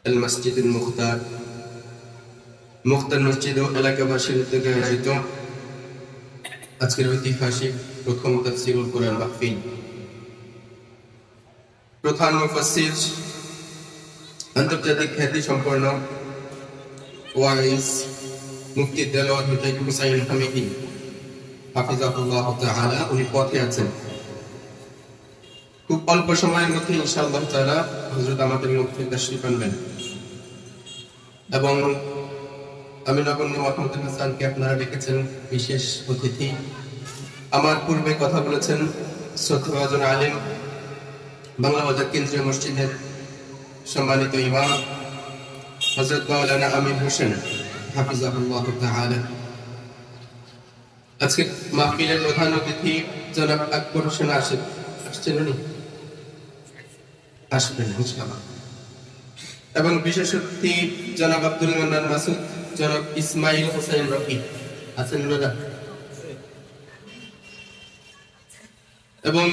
আল মসজিদুল মুখতার মসজিদ ও এলাকাবাসীর উদ্যোগে আয়োজিত আজকের ঐতিহাসিক প্রথম তাফসীরুল কোরআন মাহফিল। প্রধান মুফাসসির আন্তর্জাতিক খ্যাতি সম্পন্ন ওয়াইজ মুফতি দেলোয়ার হুসাইন হামিদি হাফিজাহুল্লাহ তাআলা উনি পথে আছেন। খুব অল্প সময়ের মধ্যে ইনশাআল্লাহ তাআলা হযরত আমাদের মধ্যে তাশরীফ আনবেন এবং আমি নগণ্য মাহমুদুল হাসানকে আপনারা দেখেছেন বিশেষ অতিথি। আমার পূর্বে কথা বলেছেন শ্রদ্ধাভাজন আলেম, বাংলা বাজার কেন্দ্রীয় মসজিদের সম্মানিত ইমাম হযরত মাওলানা আমির হোসেন হাফিজাহুল্লাহ তাআলা। আজকে মাহফিলের প্রধান অতিথি জনাব আকবর হোসেন আসছেন, উনি আসবেন ইনশাআল্লাহ। এবং বিশেষ অতিথি জনাব আব্দুল মান্নান মাসুদ, জনাব ইসমাইল হোসেন রফি আছেন ওনারা। এবং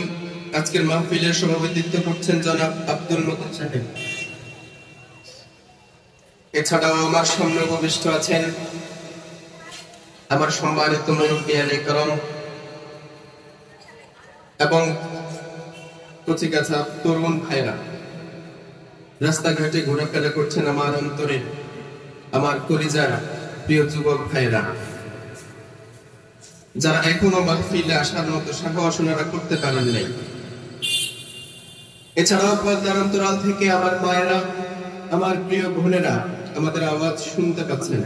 আজকের মাহফিলের সভাপতিত্ব করছেন জনাব আব্দুল মতিন সাহেব। এছাড়াও আমার সামনে উপবিষ্ট আছেন আমার সম্মানিত মুরব্বিয়ান ইকরাম এবং কচিকাঁচা তরুণ ভাইরা, রাস্তাঘাটে ঘোরাফেরা করছেন আমার অন্তরে আমার কলিজার প্রিয় যুবক ভাইরা, যারা এখনো মাহফিলে আসার মতো সাহস ওনারা করতে পারেন নাই। এছাড়াও পর্দার অন্তরাল থেকে আমার মায়েরা, আমার প্রিয় বোনেরা আমাদের আওয়াজ শুনতে পাচ্ছেন।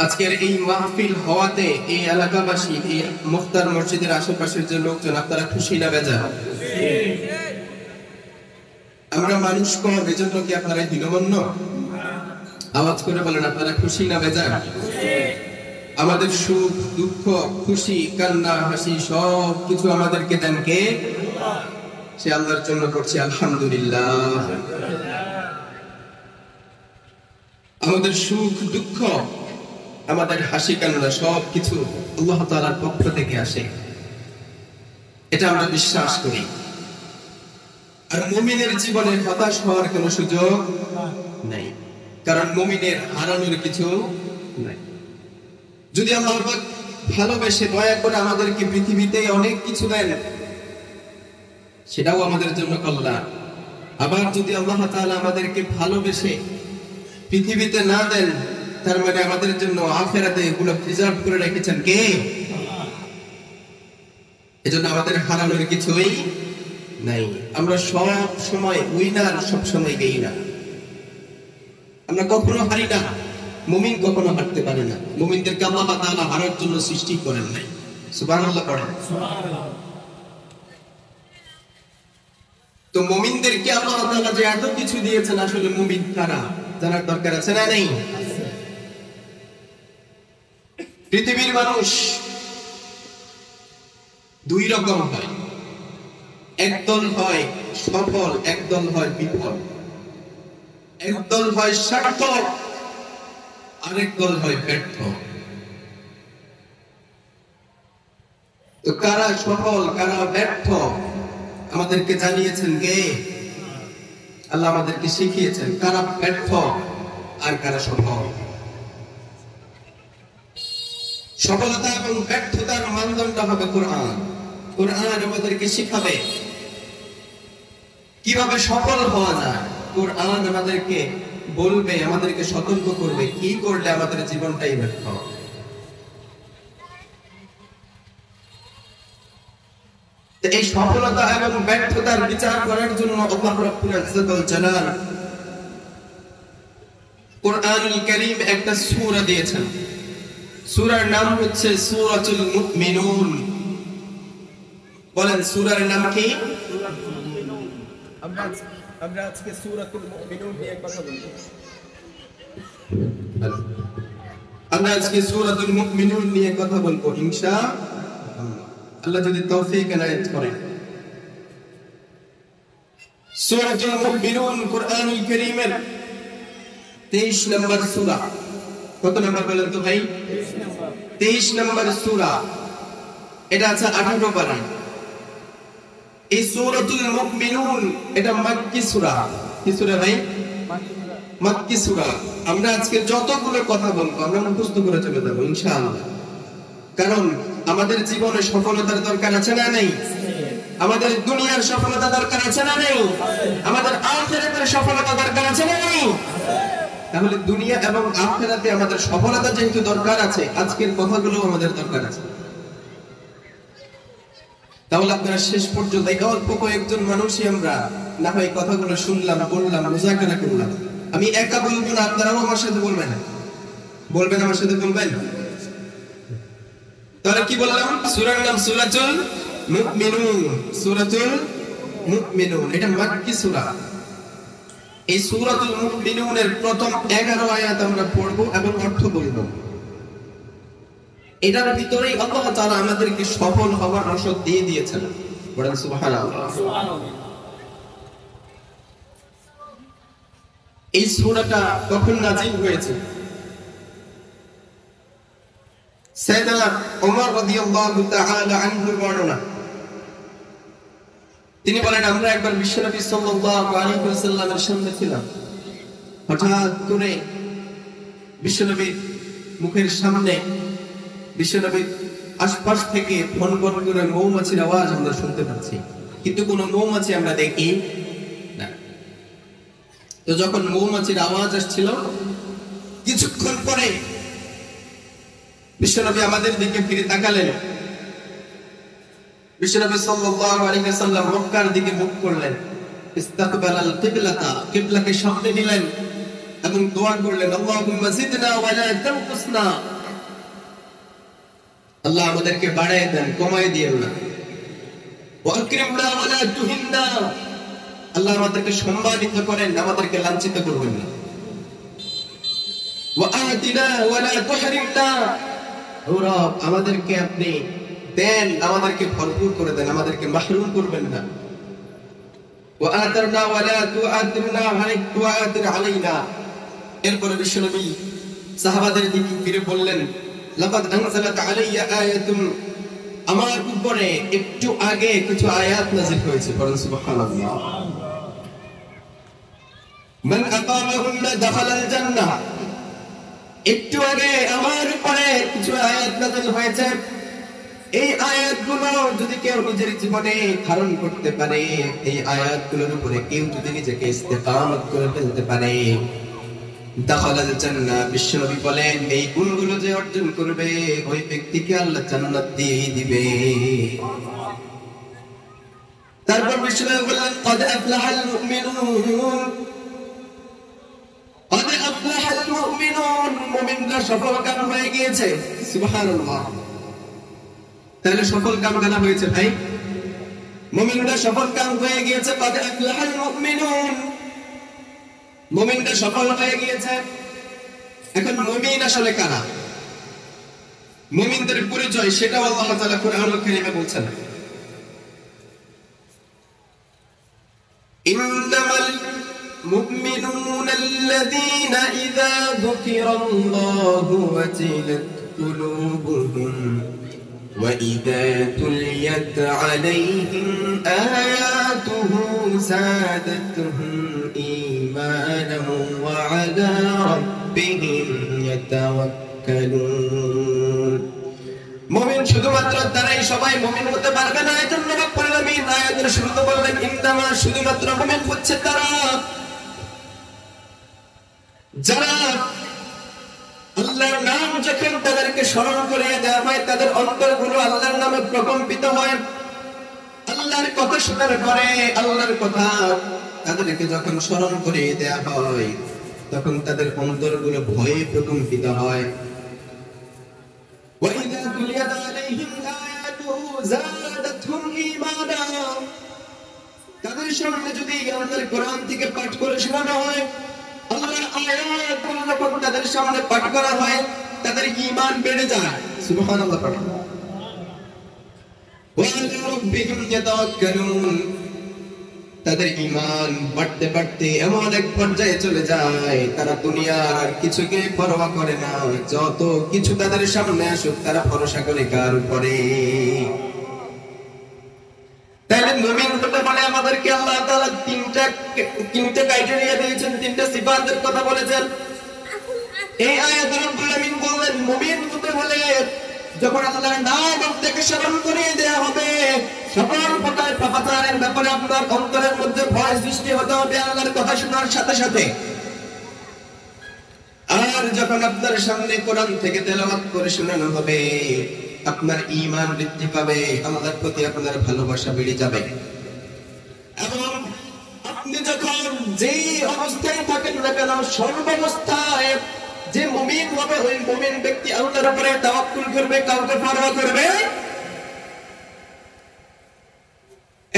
আজকের এই মাহফিল হওয়াতে এই এলাকাবাসী, এই মুখতার মসজিদের আশেপাশের যে লোকজন, আপনারা খুশি না বেজার? আমরা মানুষ কম, এজন্য কি আপনারা দিনমন্য? আওয়াজ করে বলেন, আপনারা খুশি না বেজার? আমাদের সুখ দুঃখ খুশি কান্না হাসি সব কিছু আমাদেরকে দেন কে? সে আল্লাহর জন্য করছি আলহামদুলিল্লাহ। আমাদের সুখ দুঃখ আমাদের হাসি কান্না সব কিছু আল্লাহ তাআলার পক্ষ থেকে আসে, এটা আমরা বিশ্বাস করি। আর মুমিনের জীবনে হতাশ হওয়ার কোনো সুযোগ নাই, কারণ মুমিনের হারানোর কিছু নাই। যদি আল্লাহ ভালোবেসে দয়া করে আমাদেরকে পৃথিবীতে অনেক কিছু দেন, সেটাও আমাদের জন্য কল্যাণ। আবার যদি আল্লাহ তাআলা আমাদেরকে ভালোবেসে পৃথিবীতে না দেন, তার মানে আমাদের জন্য আখিরাতে এগুলো প্রিজার্ভ করে রেখেছেন কে? এজন্য আমাদের হারানোর কিছুই নাই। আমরা সব সময় উইনার, সব সময় গেইনার। আমরা কখনো হারি না, মুমিন কখনো হারতে পারে না। মুমিনদেরকে আল্লাহ তাআলা হারার জন্য সৃষ্টি করেন নাই। সুবহানাল্লাহ পড়েন। তো মুমিনদেরকে আল্লাহ তাআলা যে এত কিছু দিয়েছেন, আসলে মুমিন কারা জানার দরকার আছে না নেই? পৃথিবীর মানুষ দুই রকম হয়, একদল হয় সফল, একদল হয় বিফল। একদল হয় সার্থক, আরেক দল হয় ব্যর্থ। তো কারা সফল কারা ব্যর্থ আমাদেরকে জানিয়েছেন কে? আল্লাহ আমাদেরকে শিখিয়েছেন কারা ব্যর্থ আর কারা সফল। সফলতা এবং ব্যর্থতার মানদণ্ড হবে কোরআন। কোরআন আমাদেরকে শিখাবে কিভাবে সফল হওয়া যায়। কোরআন আমাদেরকে বলবে, আমাদেরকে সতর্ক করবে কি করলে আমাদের জীবনটাই ব্যর্থ। এই সফলতা এবং ব্যর্থতার বিচার করার জন্য আল্লাহ রাব্বুল ইজ্জত ওয়াল জালাল কোরআনুল কারীম একটা সূরা দিয়েছেন। সূরার নাম হচ্ছে সূরাতুল মুমিনুন। বলেন সূরার নাম কি? আমরা আজকে সূরাতুল মুমিনুন নিয়ে কথা বলবো। আমরা আজকে সূরাতুল মুমিনুন নিয়ে কথা বলবো ইনশাআল্লাহ, আল্লাহ যদি তৌফিক এনায়েত করেন। সূরাতুল মুমিনুন কোরআনুল কারীমের 23 নম্বর সূরা। কত নম্বর বলেন তো ভাই? 23 নম্বর সূরা। এটা আছে 18 পারা। এই সূরাতুল মুমিনুন এটা মক্কি সূরা। কি সূরা ভাই? মাক্কি সূরা। আমরা আজকে যতগুলো কথা বলবো আমরা মুখস্থ করে চলে যাবো ইনশাআল্লাহ। কারণ আমাদের জীবনে সফলতার দরকার আছে না নেই? আমাদের দুনিয়ার সফলতা দরকার আছে না নেই? আমাদের আখিরাতের সফলতা দরকার আছে না নেই? তাহলে দুনিয়া এবং আখিরাতে আমাদের সফলতা যেহেতু দরকার আছে, আজকের কথাগুলো আমাদের দরকার আছে। তাহলে আপনারা শেষ পর্যন্ত এই অল্প কয়েকজন মানুষই আমরা না হয় কথাগুলো শুনলাম, বললাম, মুযাকারা করলাম। আমি একা বলবো না, আপনারাও আমার সাথে বলবেন। বলবেন আমার সাথে, বলবেন? তাহলে কি বললাম? সূরার নাম সূরাতুল মুমিনুন। সূরাতুল মুমিনুন এটা মাক্কি সূরা। এই সূরাতুল মুমিনুনের প্রথম 11 আয়াত আমরা পড়ব এবং অর্থ বলব। এটার ভিতরেই আল্লাহ তাআলা আমাদেরকে সফল হওয়ার রসদ দিয়ে দিয়েছেন। বলেন সুবহানাল্লাহ। এই সূরাটা কখন নাযিল হয়েছে? সাইয়েদনা ওমর রাদিয়াল্লাহু তাআলা আনহুর বর্ণনা। তিনি বলেন, আমরা একবার বিশ্বনবী সাল্লাল্লাহু আলাইহি ওয়াসাল্লামের সামনে ছিলাম। হঠাৎ করে বিশ্বনবীর মুখের সামনে বিশ্বনবীর আশপাশ থেকে ফনফন করে মৌমাছির আওয়াজ আমরা শুনতে পাচ্ছি, কিন্তু কোনো মৌমাছি আমরা দেখি না। তো যখন মৌমাছির আওয়াজ আসছিল, কিছুক্ষণ পরে বিশ্বনবী আমাদের দিকে ফিরে তাকালেন। বিশ্বনবী সাল্লাল্লাহু আলাইহি ওয়াসাল্লাম মক্কার দিকে মুখ করলেন, ইস্তাকবালাল কিবলাতা, কিবলাকে সামনে নিলেন এবং দোয়া করলেন, আল্লাহুম্মা জিদনা ওয়া লা তানকুসনা। আল্লাহ আমাদেরকে বাড়ায় দেন, কমায় দিয়েন না। ওয়া আকরিমনা ওয়া লা তুহিন্না, আল্লাহ আমাদেরকে সম্মানিত করেন, আমাদেরকে লাঞ্ছিত করবেন না। ওয়া আতিনা ওয়া লা তুহরিমনা, ও রব আমাদেরকে আপনি দেন, আমাদেরকে ভরপুর করে দেন, আমাদেরকে মাহরুম করবেন না। ওয়া আতারনা ওয়া লা তুআতিরনা আলাইনা। এরপরে বিশ্বনবী সাহাবাদের দিকে ফিরে বললেন, লাকাদ আনজালাত আলাইয়া আয়াতুন, আমার উপরে একটু আগে কিছু আয়াত নাযিল হয়েছে। বলেন সুবহানাল্লাহ। মান আকামাহুন্না দাখালাল জান্নাহ, একটু আগে আমার উপরে কিছু আয়াত নাযিল হয়েছে। এই আয়াতগুলো যদি কেউ নিজের জীবনে ধারণ করতে পারে, এই আয়াতগুলোর উপরে কেউ যদি নিজেকে ইস্তেকামত করে ফেলতে পারে, দাখালাল জান্নাহ, বিশ্বনবী বলেন এই গুণগুলো যে অর্জন করবে ওই ব্যক্তিকে আল্লাহ জান্নাত দিয়ে দিবে। তারপর বিশ্বনবী বলেন, ক্বাদ আফলাহাল মুমিনুন, ক্বাদ আফলাহাল মুমিনুন, মুমিনরা সফলকাম হয়ে গিয়েছে। সুবহানাল্লাহ। তাহলে সফল কাম কারা হয়েছে ভাই? মুমিনরা সফল কাম হয়ে গিয়েছে। ক্বাদ আফলাহাল মুমিনুন, মুমিনরা সফল হয়ে গিয়েছে। এখন মুমিন আসলে কারা? মুমিনদের পরিচয় সেটাও আল্লাহ তাআলা কোরআনুল কারীমে বলছেন। ইন্নামাল মুমিনুনা আল্লাযীনা ইযা যুকিরাল্লাহু ওয়াজিলাত কুলুবুহুম وَإِذَا تُلِيَتْ عَلَيْهِمْ آيَاتُهُ زَادَتْهُمْ إِيمَانًا وَعَلَى رَبِّهِمْ يَتَوَكَّلُونَ। মুমিন শুধুমাত্র তারাই সবাই মুমিন হতে পারবে না, এজন্য রব্বুল আলামিন আয়াতের শুরুতে বললেন, ইন্নামা, শুধুমাত্র মুমিন হচ্ছে তারা যারা আল্লাহর নাম যখন তাদেরকে স্মরণ করিয়ে দেওয়া হয়, তাদের অন্তরগুলো আল্লাহর নামে প্রকম্পিত হয়। আল্লাহর কথা শোনার পরে, আল্লাহর কথা তাদেরকে যখন স্মরণ করিয়ে দেওয়া হয়, তখন তাদের অন্তরগুলো ভয়ে প্রকম্পিত হয়। وَإِذَا تُلِيَتْ عَلَيْهِمْ آيَاتُهُ زَادَتْهُمْ إِيمَانًا, তাদের সামনে যদি আল্লাহর কোরআন থেকে পাঠ করে শোনানো হয়, আল্লাহর আয়াতগুলো যখন তাদের সামনে পাঠ করা হয়, তাদের ঈমান বেড়ে যায়। সুবহানাল্লাহ। ওয়া আলা রাব্বিহিম ইয়াতাওয়াক্কালুন, তাদের ঈমান বাড়তে বাড়তে এমন এক পর্যায়ে চলে যায়, তারা দুনিয়ার কিছুকে পরোয়া করে না। যত কিছু তাদের সামনে আসুক, তারা ভরসা করে কার উপরে? তাহলে মুমিন হতে কোরআনে আমাদেরকে আল্লাহ তাআলা তিনটা ক্রাইটেরিয়া দিয়েছেন, তিনটা সিফাতের কথা বলেছেন। এই আয়াতে রব্বুল আমিন বললেন মুমিন হতে হলে যখন আল্লাহর নাম আপনাকে স্মরণ করিয়ে দেয়া হবে, সকল প্রকার পাপাচারের ব্যাপারে আপনার অন্তরের মধ্যে ভয় সৃষ্টি হতে হবে আল্লাহর কথা শোনার সাথে সাথে। আর যখন আপনার সামনে কোরআন থেকে তেলাওয়াত করে শোনানো হবে, আপনার ঈমান বৃদ্ধি পাবে, আল্লাহর প্রতি আপনার ভালোবাসা বেড়ে যাবে। এবং আপনি যখন যেই অবস্থায় থাকেন না কেন, সর্বাবস্থায় যে মুমিন হবে, ওই মুমিন ব্যক্তি আল্লাহর উপরে তাওয়াক্কুল করবে, কাউকে পরোয়া করবে,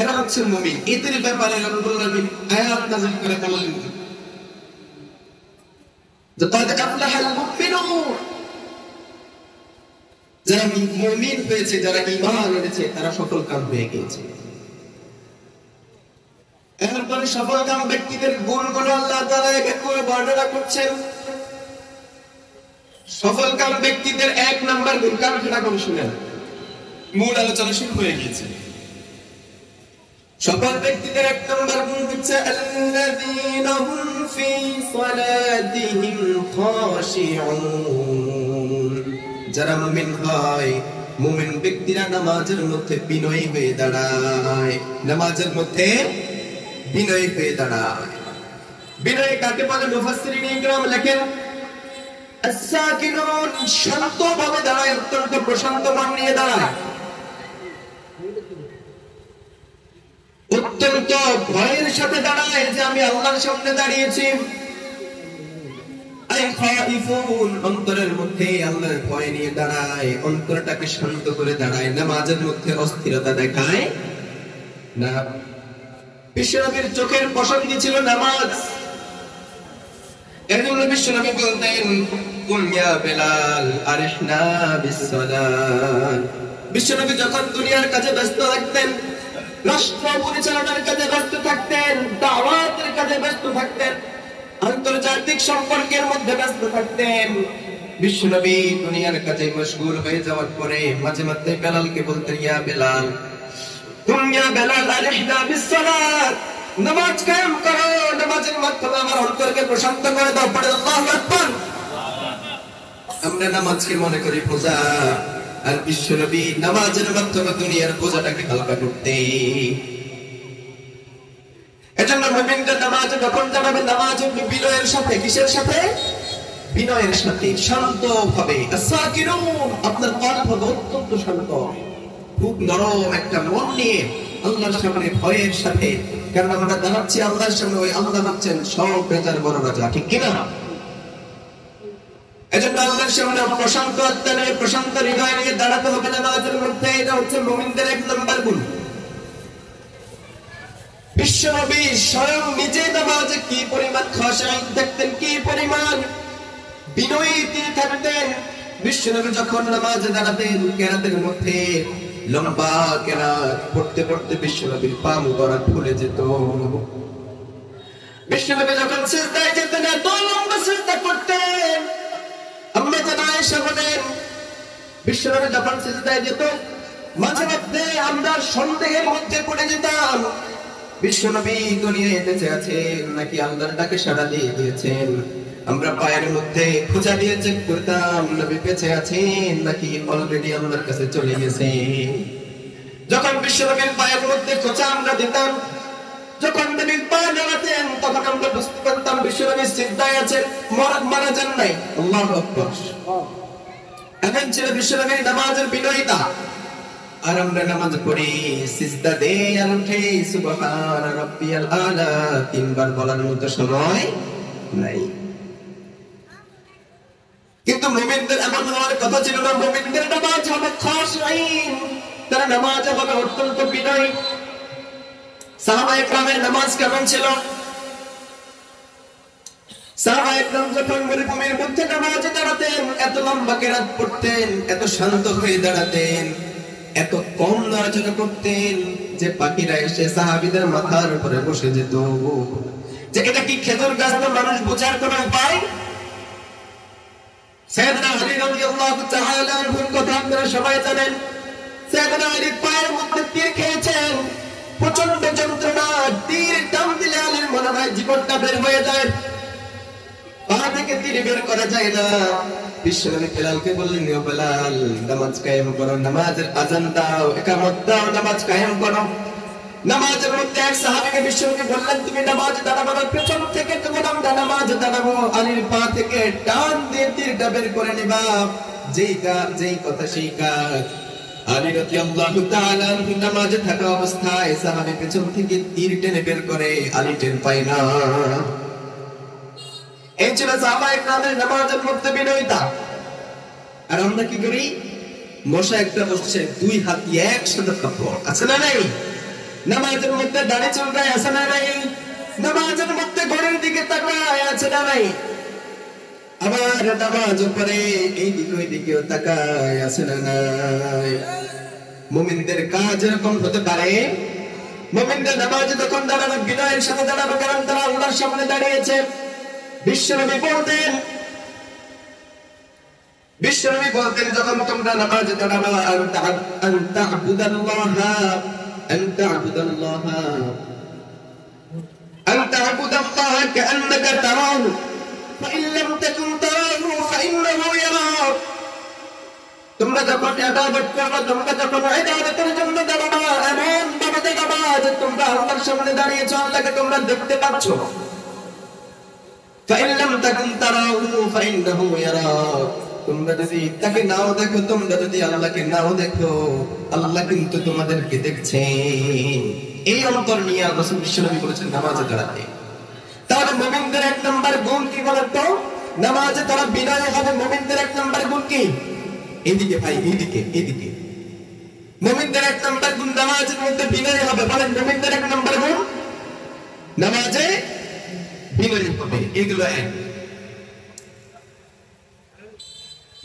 এরা হচ্ছে মুমিন। এদের ব্যাপারে রব্বুল আমিন আয়াত নাযিল করে বলেন যে قد أفلح المؤمنون, যারা মুমিন হয়েছে, যারা ঈমান এনেছে, তারা সফলকাম হয়ে গিয়েছে। এরপরে সফলকাম ব্যক্তিদের গুণগুলো আল্লাহ তাআলা এক এক করে বর্ণনা করছেন। সফলকাম ব্যক্তিদের এক নাম্বার গুণ, কারণ সেটা কোন শুনেন, মূল আলোচনা শুরু হয়ে গিয়েছে। সফল ব্যক্তিদের এক নাম্বার গুণ হচ্ছে আল্লাযীনা হুম ফি সালাতিহিম খাশিউন, যারা মুমিন হয়, মুমিন ব্যক্তিরা নামাজের মধ্যে বিনয়ী হয়ে দাঁড়ায়, নামাজের মধ্যে বিনয়ী হয়ে দাঁড়ায়। বিনয় কাকে বলে? মুফাসসিরিন ইকরাম লেখেন as-সাকিনুন, শান্তভাবে দাঁড়ায়, অত্যন্ত প্রশান্ত মন নিয়ে দাঁড়ায়, অত্যন্ত ভয়ের সাথে দাঁড়ায় যে আমি আল্লাহর সামনে দাঁড়িয়েছি। আই খাইফুন, অন্তরের মধ্যে আল্লাহর ভয় নিয়ে দাঁড়ায়, অন্তরটাকে শান্ত করে দাঁড়ায়, নামাজের মধ্যে অস্থিরতা দেখায় না। বিশ্বনবীর চোখের পছন্দ ছিল নামাজ। এজন্য বিশ্বনবী বলতেন কুল ইয়া বেলাল আরিহনা বিসসালাত। বিশ্বনবী যখন দুনিয়ার কাজে ব্যস্ত থাকতেন, রাষ্ট্র পরিচালনার কাজে ব্যস্ত থাকতেন, দাওয়াতের কাজে ব্যস্ত থাকতেন, আন্তর্জাতিক সম্পর্কের মধ্যে ব্যস্ত থাকতেন, বিশ্বনবী দুনিয়ার কাজে মশগুল হয়ে যাওয়ার পরে মাঝে মাঝে বেলালকে বলতেন ইয়া বেলাল কুল ইয়া বেলাল আরিহনা বিসসালাত, নামাজ কায়েম করো, নামাজের মাধ্যমে আমার অন্তরকে প্রশান্ত করে দাও। পড়ে আল্লাহু আকবার। আমরা নামাজকে মনে করি বোঝা, আর বিশ্বনবী নামাজের মাধ্যমে দুনিয়ার বোঝাটাকে হালকা করতে। এজন্য মুমিনরা নামাজে যখন যাবে, নামাজে বিনয়ের সাথে, কিসের সাথে? বিনয়ের সাথে, শান্ত ভাবে। as-সাকিনুন, আপনার কল্প হবে অত্যন্ত শান্ত, খুব নরম একটা মন নিয়ে আল্লাহর সামনে ভয়ের সাথে, কারণ আমরা দাঁড়াচ্ছি আল্লাহর সামনে, ওই আল্লাহ হচ্ছেন সব রাজার বড় রাজা, ঠিক কিনা? এজন্য আল্লাহর সামনে প্রশান্ত আত্মা নিয়ে, প্রশান্ত হৃদয় নিয়ে দাঁড়াতে হবে নামাজের মধ্যে। এটা হচ্ছে মুমিনদের এক নম্বর গুণ। বিশ্বনবী স্বয়ং নিজে নামাজে কি পরিমাণ খাশিঈ থাকতেন, কি পরিমাণ বিনয়ী তিনি থাকতেন। বিশ্বনবী যখন নামাজে দাঁড়াতেন, কেরাতের মধ্যে লম্বা কেরাত পড়তে পড়তে বিশ্বনবীর পা মুবারক ফুলে যেত। বিশ্বনবী যখন সিজদায় যেতেন, এত লম্বা সিজদা করতেন। আম্মা জানা আয়েশা বলেন, বিশ্বনবী যখন সিজদায় যেত, মাঝে মধ্যে আমরা সন্দেহের মধ্যে পড়ে যেতাম, বিশ্বনবী দুনিয়ায় বেঁচে আছেন নাকি আল্লাহর ডাকে সাড়া দিয়ে দিয়েছেন। আমরা পায়ের মধ্যে খোঁজা দিয়ে চেক করতাম, নবী বেঁচে আছেন নাকি অলরেডি আল্লাহর কাছে চলে গেছে। যখন বিশ্বনবীর পায়ের মধ্যে খোঁচা আমরা দিতাম, যখন নবী পা নাড়াতেন, তখন আমরা বুঝতে পারতাম বিশ্বনবী সিজদায় আছেন, মারা যান নাই। আল্লাহু আকবার। এখন ছিল বিশ্বনবীর নামাজের বিনয়িতা। আর আমরা নামাজ পড়ি, সিজদা দেই আর উঠি, সুবহান রাব্বিয়াল আলা তিনবার বলার মতো সময় নাই। কিন্তু মুমিনদের এমন হওয়ার কথা ছিল না। মুমিনদের নামাজ হবে খাশিঈন, তারা নামাজ হবে অত্যন্ত বিনয়ী। সাহাবায়ে কেরামের নামাজ কেমন ছিল? সাহাবায়ে কেরাম যখন মরুভূমির মধ্যে নামাজে দাঁড়াতেন, এত লম্বা কেরাত পড়তেন, এত শান্ত হয়ে দাঁড়াতেন, এত কম নড়াচড়া করতেন যে পাখিরা এসে সাহাবীদের মাথার উপরে বসে যেত। যে এটা কি খেজুর গাছ না, মানুষ বোঝার কোন উপায়? সাইয়েদনা আলী রাদিয়াল্লাহু তাআলা আনহুর কথা আপনারা সবাই জানেন। সাইয়েদনা আলী পায়ের মধ্যে তীর খেয়েছেন, প্রচন্ড যন্ত্রণা, তীর টান দিলে আলীর মনে হয় জীবনটা বের হয়ে যায়, পা থেকে তীর বের করা যায় না। বিশ্বনবী বেলালকে বললেন, ও বেলাল, নামাজ কায়েম করো, নামাজের আযান দাও, ইকামত দাও, নামাজ কায়েম করো। নামাজের মধ্যে এক সাহাবীকে বিশ্বনবী বললেন, তুমি নামাজ দাঁড়াবো না, পেছন থেকে তোমার আমরা নামাজ দাঁড়াবো, আলীর পা থেকে টান দিয়ে তীরটা বের করে নিবা। যেই কথা সেই কাজ। আলী রাদিয়াল্লাহু তাআলা নামাজে থাকা অবস্থায় সাহাবী পেছন থেকে তীর টেনে বের করে, আলী টের পায় না। এই ছিল সাহাবায়ে কেরামের নামাজের মধ্যে বিনয়িতা। আর আমরা কি করি? মশা একটা বসছে, দুই হাত একসাথে থাকবো, আছে না নাই? নামাজের মধ্যে দাঁড়িয়ে চলকায়, আছে না নাই? নামাজের মধ্যে ঘরের দিকে তাকায়, আছে না নাই? আবার নামাজ পড়ে এই দিকে ওই দিকেও তাকায়, আছে না নাই? মুমিনদের কাজ এরকম হতে পারে। মুমিনদের নামাজে তখন দাঁড়ানো বিনয়ের সাথে দাঁড়ানো, কারণ তারা আল্লাহর সামনে দাঁড়িয়েছে। বিশ্বনবী বলতেন যখন তোমরা নামাজে দাঁড়াবে, আনতা আবুদাল্লাহ কাআন্নাকা তারাহু ফাইন লাম তাকুন তারাহু ফাইন্নাহু ইয়ারাক। তোমরা যখন ইবাদত করবে, তোমরা যখন ইবাদতের জন্য দাঁড়াবে, এমন ভাবে দাঁড়াবে যে তোমরা আল্লাহর সামনে দাঁড়িয়েছো, আল্লাহকে তোমরা দেখতে পাচ্ছ। ফাইন লাম তাকুন তারাহু ফাইন্নাহু ইয়ারাক। তোমরা যদি তাকে নাও দেখো, তোমরা যদি আল্লাহকে নাও দেখো, আল্লাহ কিন্তু তোমাদেরকে দেখছেন। এই অন্তর নিয়ে রাসূল বিশ্বনবী বলেছেন নামাজে দাঁড়াতে। তাহলে মুমিনদের এক নাম্বার গুণ কি বলেন তো? নামাজে তারা বিনয় হবে। মুমিনদের এক নাম্বার গুণ কি? এদিকে ভাই, এদিকে। মুমিনদের এক নাম্বার গুণ নামাজের মধ্যে বিনয় হবে। বলেন, মুমিনদের এক নাম্বার গুণ নামাজে বিনয় হবে। এগুলো এক।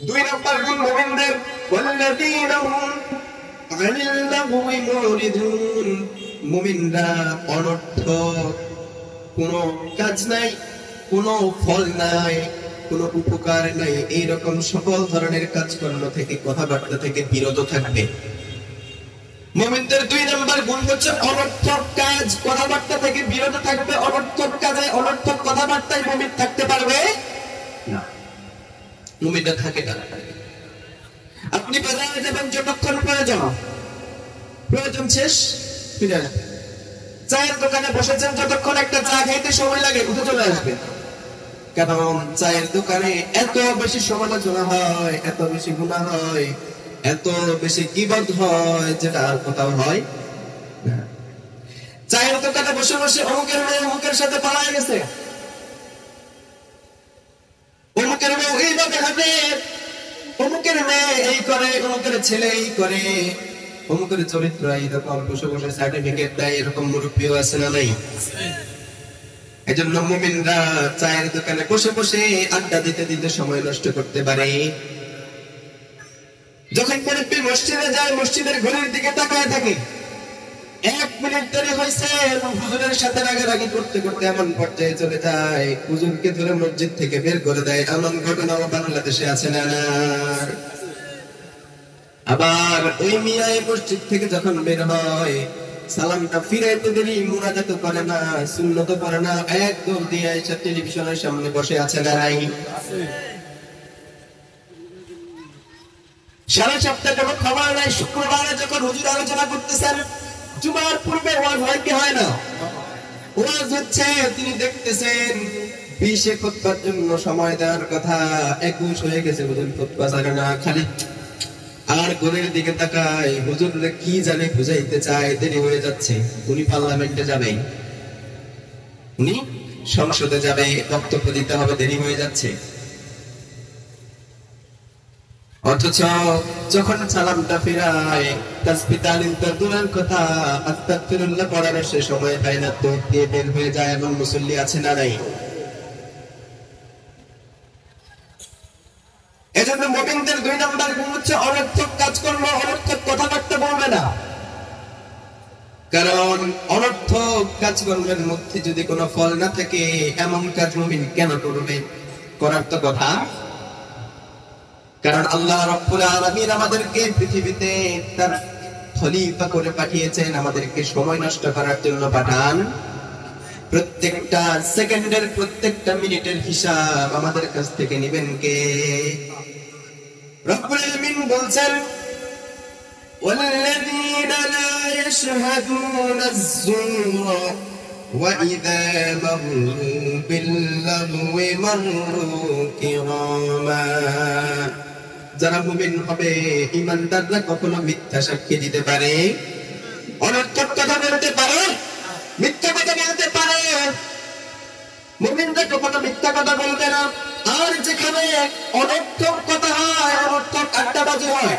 দুই নাম্বার গুণ মুমিনদের, ওয়াল্লাযীনা হুম আনিল লাগওয়ি মুরিদুন। মুমিনরা অনর্থক কোনো কাজ নাই, কোনো ফল নাই, কোনো উপকার নাই, এইরকম সকল ধরনের কাজকর্ম থেকে, কথাবার্তা থেকে বিরত থাকবে। মুমিনদের দুই নাম্বার গুণ হচ্ছে অনর্থক কাজ, কথাবার্তা থেকে বিরত থাকবে। অনর্থক কাজে, অনর্থক কথাবার্তায় মুমিন থাকতে পারবে না। মুমিনরা থাকে না। আপনি বাজারে যাবেন, যতক্ষণ প্রয়োজন শেষ ফিরে আসবে। চায়ের দোকানে বসেছেন, যতক্ষণ একটা চা খাইতে সময় লাগে, কোথায় চলে আসবে? কারণ চায়ের দোকানে এত বেশি সমালোচনা হয়, এত বেশি গুনাহ হয়, এত বেশি গীবত হয়, যেটা আর কোথাও হয় না। চায়ের দোকানে বসে বসে অমুকের মেয়ে অমুকের সাথে পালায় গেছে, অমুকের মেয়ে এইভাবে হাঁটে, অমুকের মেয়ে এই করে, অমুকের ছেলে এই করে, অমুকের চরিত্র এইরকম, বসে বসে সার্টিফিকেট দেয়, এরকম মুরব্বীও আছে না নাই? এজন্য মুমিনরা চায়ের দোকানে বসে বসে আড্ডা দিতে দিতে সময় নষ্ট করতে পারে। যখন মুরব্বী মসজিদে যায়, মসজিদের ঘড়ির দিকে তাকায় থাকে, 1 মিনিট দেরি হয়েছে, হুজুরের সাথে রাগারাগি করতে করতে এমন পর্যায়ে চলে যায়, হুজুরকে ধরে মসজিদ থেকে বের করে দেয়। এমন ঘটনাও বাংলাদেশে আছে না? আবার ওই মিয়া এই মসজিদ থেকে যখন বের হয়, সালামটা ফিরাইতে দেরি, মুনাজাত করে না, সুন্নত করে না, একদম দিয়ে এসে টেলিভিশনের সামনে বসে আছে দাঁড়াই। সারা সপ্তাহে কোনো খবর নাই। শুক্রবারে যখন হুজুর আলোচনা করতেছেন, জুমার পূর্বে ওয়াজ হয় কি হয় না? ওয়াজ হচ্ছে, তিনি দেখতেছেন 20-এ খুতবার জন্য সময় দেওয়ার কথা, 21 হয়ে গেছে, হুজুর খুতবা ছাড়ে না, খালি আর ঘরের দিকে তাকায়। হুজুর কি জানে বুঝাইতে চায়, দেরি হয়ে যাচ্ছে। উনি পার্লামেন্টে যাবে, উনি সংসদে যাবে, বক্তব্য দিতে হবে, দেরি হয়ে যাচ্ছে। অথচ যখন সালামটা ফিরায়, তাসবিহ তাহলিল তো দূরের কথা, আস্তাগফিরুল্লাহ পড়ানোর সে সময় পায় না, তো দিয়ে বের হয়ে যায়। এমন মুসল্লি আছে না নাই? এজন্য মুমিনদের 2 নাম্বার গুণ হচ্ছে অনর্থক কাজকর্ম, অনর্থক কথাবার্তা বলবে না। কারণ অনর্থক কাজকর্মের মধ্যে যদি কোনো ফল না থাকে, এমন কাজ মুমিন কেন করবে? করার তো কথা। কারণ আল্লাহ রাব্বুল আলামিন আমাদেরকে পৃথিবীতে তার খলিফা করে পাঠিয়েছেন, আমাদেরকে সময় নষ্ট করার জন্য পাঠান। প্রত্যেকটা সেকেন্ডের, প্রত্যেকটা মিনিটের হিসাব আমাদের কাছ থেকে নেবেন কে? রব্বুল আলামিন বলছেন, والذين لا يشهدون الزور وإذا مروا باللغو مروا كراما। যারা মুমিন হবে, ইমানদাররা কখনো মিথ্যা সাক্ষী দিতে পারে, অনর্থক কথা বলতে পারে, মিথ্যা কথা বলতে পারে। মুমিনরা কখনো মিথ্যা কথা বলবে না। আর যেখানে অনর্থক কথা হয়, অনর্থক আড্ডাবাজি হয়,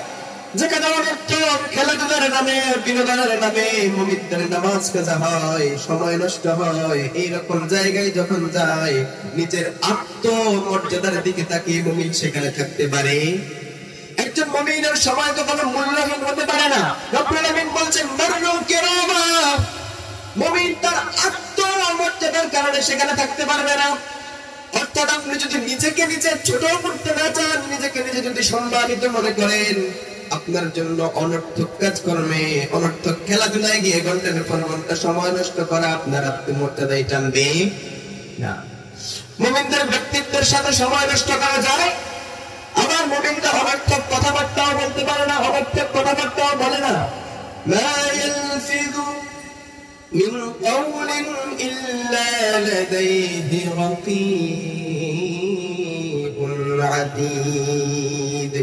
যেখানে অনর্থক খেলাধুলার নামে, বিনোদনের নামে মুমিনদের নামাজ কাজা হয়, সময় নষ্ট হয়, এইরকম জায়গায় যখন যায়, নিজের আত্মমর্যাদার দিকে তাকিয়ে মুমিন সেখানে থাকতে পারে। একজন মুমিনের সময় তো কোনো মূল্যহীন হতে পারে না। রব্বুল আলামিন বলছেন, মাররু কিরামা। মুমিন তার আত্মমর্যাদার কারণে সেখানে থাকতে পারবে না। অর্থাৎ আপনি যদি নিজেকে নিজে ছোট করতে না চান, নিজেকে নিজে যদি সম্মানিত মনে করেন, আপনার জন্য অনর্থক কাজকর্মে, অনর্থক খেলাধুলায় গিয়ে ঘন্টার পর ঘন্টা সময় নষ্ট করা আপনার আত্মমর্যাদায় টানবে না। মুমিনদের ব্যক্তিত্বের সাথে সময় নষ্ট করা যায়, আবার মুমিনরা অনর্থক কথাবার্তাও বলতে পারে না, অনর্থক কথাবার্তাও বলে না। লা ইয়ালফিযু মিন কাওলিন ইল্লা লাদাইহি রাকীবুন আতীদ।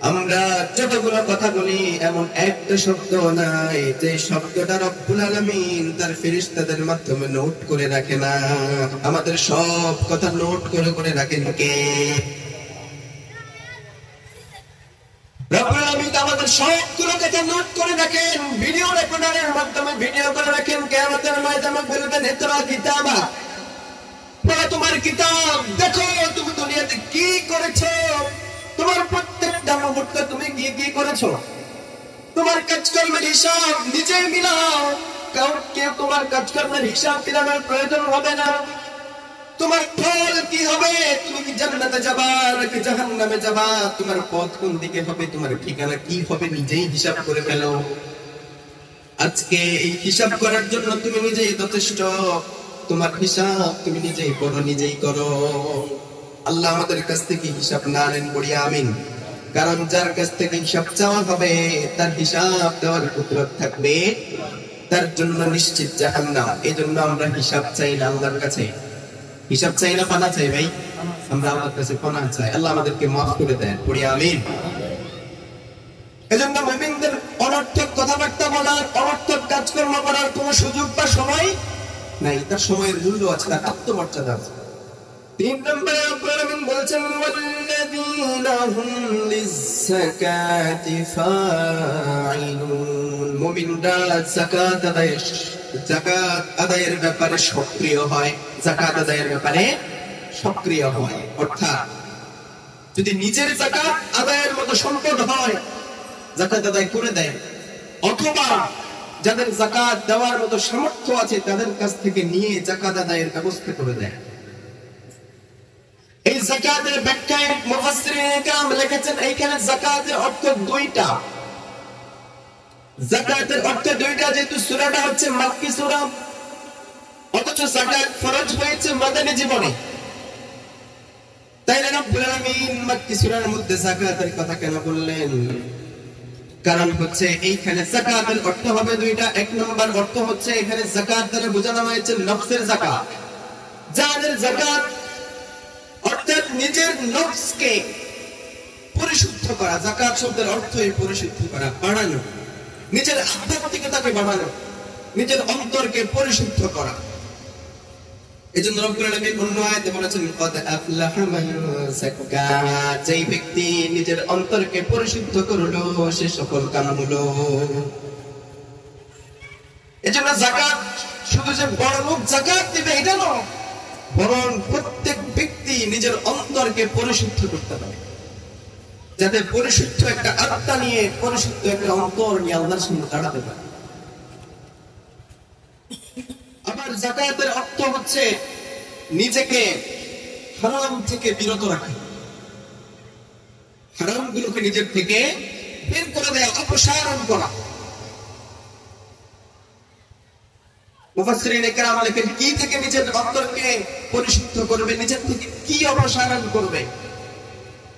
আমরা যতগুলো কথা বলি, এমন একটা শব্দ নাই যে শব্দটা রব্বুল আলামিন তার ফেরেশতাদের মাধ্যমে নোট করে রাখে না। আমাদের সব কথা নোট করে করে রাখেন কে? রব্বুল আলামিন আমাদের সবগুলো কথা নোট করে রাখেন, ভিডিও রেকর্ডারের মাধ্যমে ভিডিও করে রাখেন। কিয়ামতের ময়দানে বলবেন, ইকরা কিতাবা, পড়ো তোমার কিতাব, দেখো তুমি দুনিয়াতে কি করেছো, তোমার প্রত্যেকটা মুহূর্তে তুমি কি কি করেছো, তোমার কাজকর্মের হিসাব নিজে মিলাও। কেউ তোমার কাজকর্মের হিসাব মিলানোর প্রয়োজন হবে না। তোমার ফল কি হবে, তুমি কি জান্নাতে যাবা নাকি জাহান্নামে যাবা, তোমার পথ কোন দিকে হবে, তোমার ঠিকানা কি হবে, নিজেই হিসাব করে ফেলো। আজকে এই হিসাব করার জন্য তুমি নিজেই যথেষ্ট। তোমার হিসাব তুমি নিজেই করো, নিজেই করো। আল্লাহ আমাদের কাছ থেকে হিসাব না নেন, বলি আমিন। কারণ যার কাছ থেকে হিসাব চাওয়া হবে, তার হিসাব দেওয়ার কুদরত থাকবে, তার জন্য নিশ্চিত জাহান্নাম। এই জন্য আমরা হিসাব চাই না আল্লাহর কাছে। হিসাব চাই না পানা চাই ভাই? আমরা আল্লাহর কাছে পানা চাই। আল্লাহ আমাদেরকে মাফ করে দেন, বলি আমিন। এজন্য মুমিনদের অনর্থক কথাবার্তা বলার, অনর্থক কাজকর্ম করার কোন সুযোগ বা সময় নাই। তার সময়ের মূল্য আছে, তার আত্মমর্যাদা আছে। 3 নম্বরে রব্বুল আলামিন বলছেন, ওয়াল্লাযীনা হুম লিয-যাকাতি ফাঈলুন। মুমিনরা যাকাত আদায়ের ব্যাপারে সক্রিয় হয়, যাকাত আদায়ের ব্যাপারে সক্রিয় হয়। অর্থাৎ যদি নিজের যাকাত আদায়ের মতো সম্পদ হয়, যাকাত আদায় করে দেয়, অথবা যাদের যাকাত দেওয়ার মতো সামর্থ্য আছে তাদের কাছ থেকে নিয়ে যাকাত আদায়ের ব্যবস্থা করে দেয়। এই যাকাতের ব্যাখ্যায় মুফাসসিরিন কিরাম লিখেছেন, এইখানে যাকাতের অর্থ দুইটা। যাকাতের অর্থ দুইটা, যেহেতু সূরাটা হচ্ছে মাক্কি সূরা, অথচ যাকাত ফরজ হয়েছে মাদানী জীবনে। তাই রব্বুল আলামিন মাক্কি সূরার মধ্যে যাকাতের কথা কেন বললেন? কারণ হচ্ছে এইখানে যাকাতের অর্থ হবে দুইটা। 1 নম্বর অর্থ হচ্ছে এখানে যাকাত দ্বারা বোঝানো হয়েছে নফসের যাকাত। যাদের যাকাত অর্থাৎ নিজের নফসকে পরিশুদ্ধ করা, যাকাত শব্দের অর্থই পরিশুদ্ধ করা, বাড়ানো, নিজের আধ্যাত্মিকতাকে বাড়ানো, নিজের অন্তরকে পরিশুদ্ধ করা। এজন্য রব্বুল আলামিন অন্য আয়াতে বলেছেন, ক্বাদ আফলাহা মান যাক্কা, যেই ব্যক্তি নিজের অন্তরকে পরিশুদ্ধ করলো সে সফল কাম হলো। এজন্য যাকাত শুধু যে বড় লোক যাকাত দিবে এটা নয়, বরং প্রত্যেক ব্যক্তি নিজের অন্তরকে পরিশুদ্ধ করতে পারে, যাতে পরিশুদ্ধ একটা আত্মা নিয়ে, পরিশুদ্ধ একটা অন্তর নিয়ে আল্লাহর সামনে দাঁড়াতে পারে। আবার যাকাতের অর্থ হচ্ছে নিজেকে হারাম থেকে বিরত রাখা, হারামগুলোকে নিজের থেকে বের করে দেয়া, অপসারণ করা। মুফাসসিরিনে কেরাম লেখেন কি থেকে নিজের অন্তরকে পরিশুদ্ধ করবে, নিজের থেকে কি অপসারণ করবে,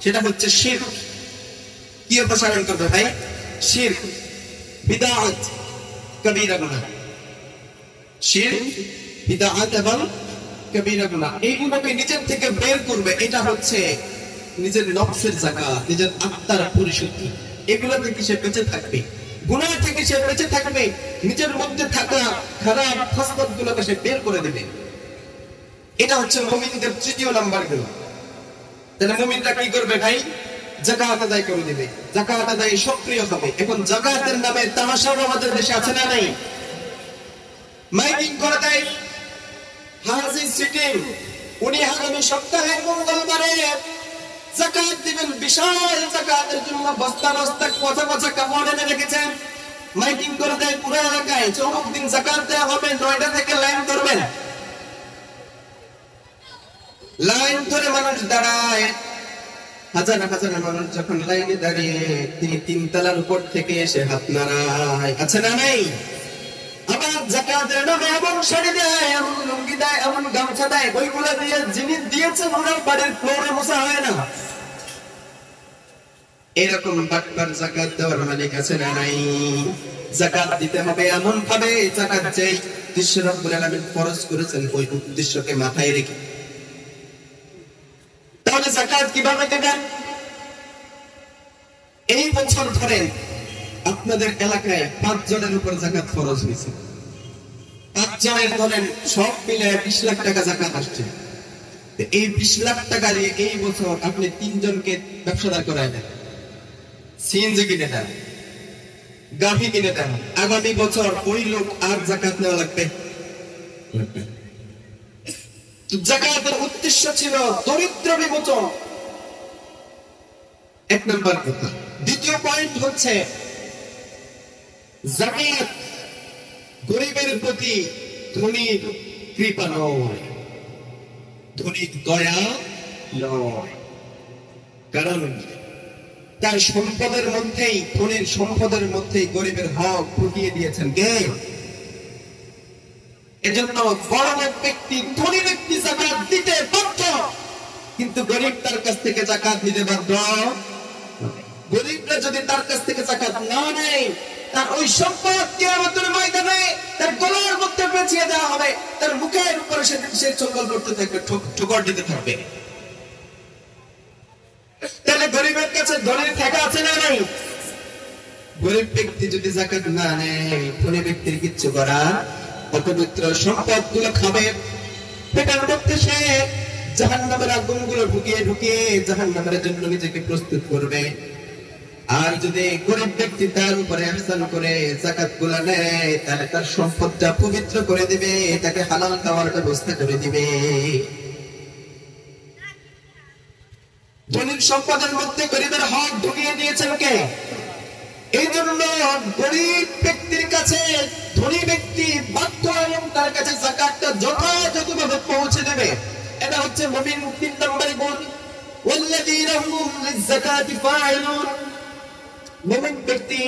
সেটা হচ্ছে শিরক। কি অপসারণ করবে ভাই? শিরক, বিদআত, কবিরা গুনাহ। শিরক, বিদআত এবং কবিরা গুনাহ, এইগুলোকে নিজের থেকে বের করবে। এটা হচ্ছে নিজের নফসের যাকাত, নিজের আত্মার পরিশুদ্ধি। এগুলো থেকে সে বেঁচে থাকবে, গুনাহ থেকে সে বেঁচে থাকবে, নিজের মধ্যে থাকা খারাপ খাসলতগুলোকে সে বের করে দেবে। এটা হচ্ছে মুমিনদের তৃতীয় নাম্বার গুণ। তাহলে মুমিনরা কি করবে ভাই? যাকাত আদায় করে দেবে, যাকাত আদায় সক্রিয় হবে। এখন যাকাতের নামে তামাশাও আমাদের দেশে আছে না নাই? মাইকিং করে দেয়, হাজি সিটিং, উনি আগামী সপ্তাহে মঙ্গলবারে যাকাত দিবেন, বিশাল যাকাতের জন্য বস্তা বস্তা কথা কথা কাপড় এনে রেখেছেন। মাইকিং করে দেয় পুরো এলাকায়, অমুক দিন যাকাত দেওয়া হবে, 9টা থেকে লাইন ধরবেন। লাইন ধরে মানুষ দাঁড়ায়, হাজার হাজার মানুষ যখন লাইনে দাঁড়িয়ে, তিনি 3 তলার উপর থেকে এসে হাত নাড়ায়, আছে না নাই? আবার যাকাতের নামে এমন শাড়ি দেয়, এমন লুঙ্গি দেয়, এমন গামছা দেয়, ওইগুলো দিয়ে জিনিস দিয়েছেন ওনার বাড়ির ফ্লোরে মোছা হয় না। এরকম বাটপার যাকাত দেওয়ার মালিক আছে না নাই? যাকাত দিতে হবে এমন ভাবে, যাকাত যেই উদ্দেশ্য রব্বুল আলামিন ফরজ করেছেন ওই উদ্দেশ্যকে মাথায় রেখে। তাহলে যাকাত কিভাবে দেবেন? এই বছর ধরেন আপনাদের এলাকায় 5 জনের উপর যাকাত ফরজ হয়েছে। 5 জনের ধরেন সব মিলে 20 লাখ টাকা যাকাত আসছে। এই 20 লাখ টাকা দিয়ে এই বছর আপনি 3 জনকে ব্যবসাদার করায় দেন, সিএনজি কিনে দেন, গাভী কিনে দেন। আগামী বছর ওই লোক আর যাকাত নেওয়া লাগবে? যাকাতের উদ্দেশ্য ছিল দরিদ্র বিমোচন, 1 নম্বর কথা। দ্বিতীয় পয়েন্ট হচ্ছে যাকাত গরিবের প্রতি ধনীর কৃপা নয়, ধনীর দয়া নয়। কারণ তার সম্পদের মধ্যেই, ধনীর সম্পদের মধ্যেই গরিবের হক ঢুকিয়ে দিয়েছেন কে? এজন্য বড় ব্যক্তি, ধনী ব্যক্তি যাকাত দিতে বাধ্য, কিন্তু গরিব তার কাছ থেকে যাকাত নিতে বাধ্য। গরিবরা যদি তার কাছ থেকে যাকাত না নেয়, তার ওই সম্পদ কিয়ামতের ময়দানে তার গলার মধ্যে পেঁচিয়ে দেওয়া হবে, তার মুখের উপরে সে চঙ্গল করতে থাকবে, ঠোকর দিতে থাকবে। তাহলে গরিবের কাছে ধনীর টাকা আছে না নাই? গরিব ব্যক্তি যদি যাকাত না নেয়, ধনী ব্যক্তির কিচ্ছু করার, অপবিত্র সম্পদ গুলো খাবে, পেটের মধ্যে সে জাহান্নামের আগুন গুলো ঢুকিয়ে ঢুকিয়ে জাহান্নামের জন্য নিজেকে প্রস্তুত করবে। আর যদি গরিব ব্যক্তি তার উপরে ইহসান করে যাকাত গুলো নেয়, তাহলে তার সম্পদটা পবিত্র করে দিবে, তাকে হালাল খাওয়ার ব্যবস্থা করে দিবে। ধনীর সম্পদের মধ্যে গরিবের হক ঢুকিয়ে দিয়েছেন কে? এই জন্য গরিব ব্যক্তির কাছে ধনী ব্যক্তি বাধ্য এবং তার কাছে যাকাতটা যথাযথভাবে পৌঁছে দেবে। এটা হচ্ছে মুমিন 3 নম্বর গুণ। ওয়াল্লাযীনা হুম লিয-যাকাতি ফাইলুন। মুমিন ব্যক্তি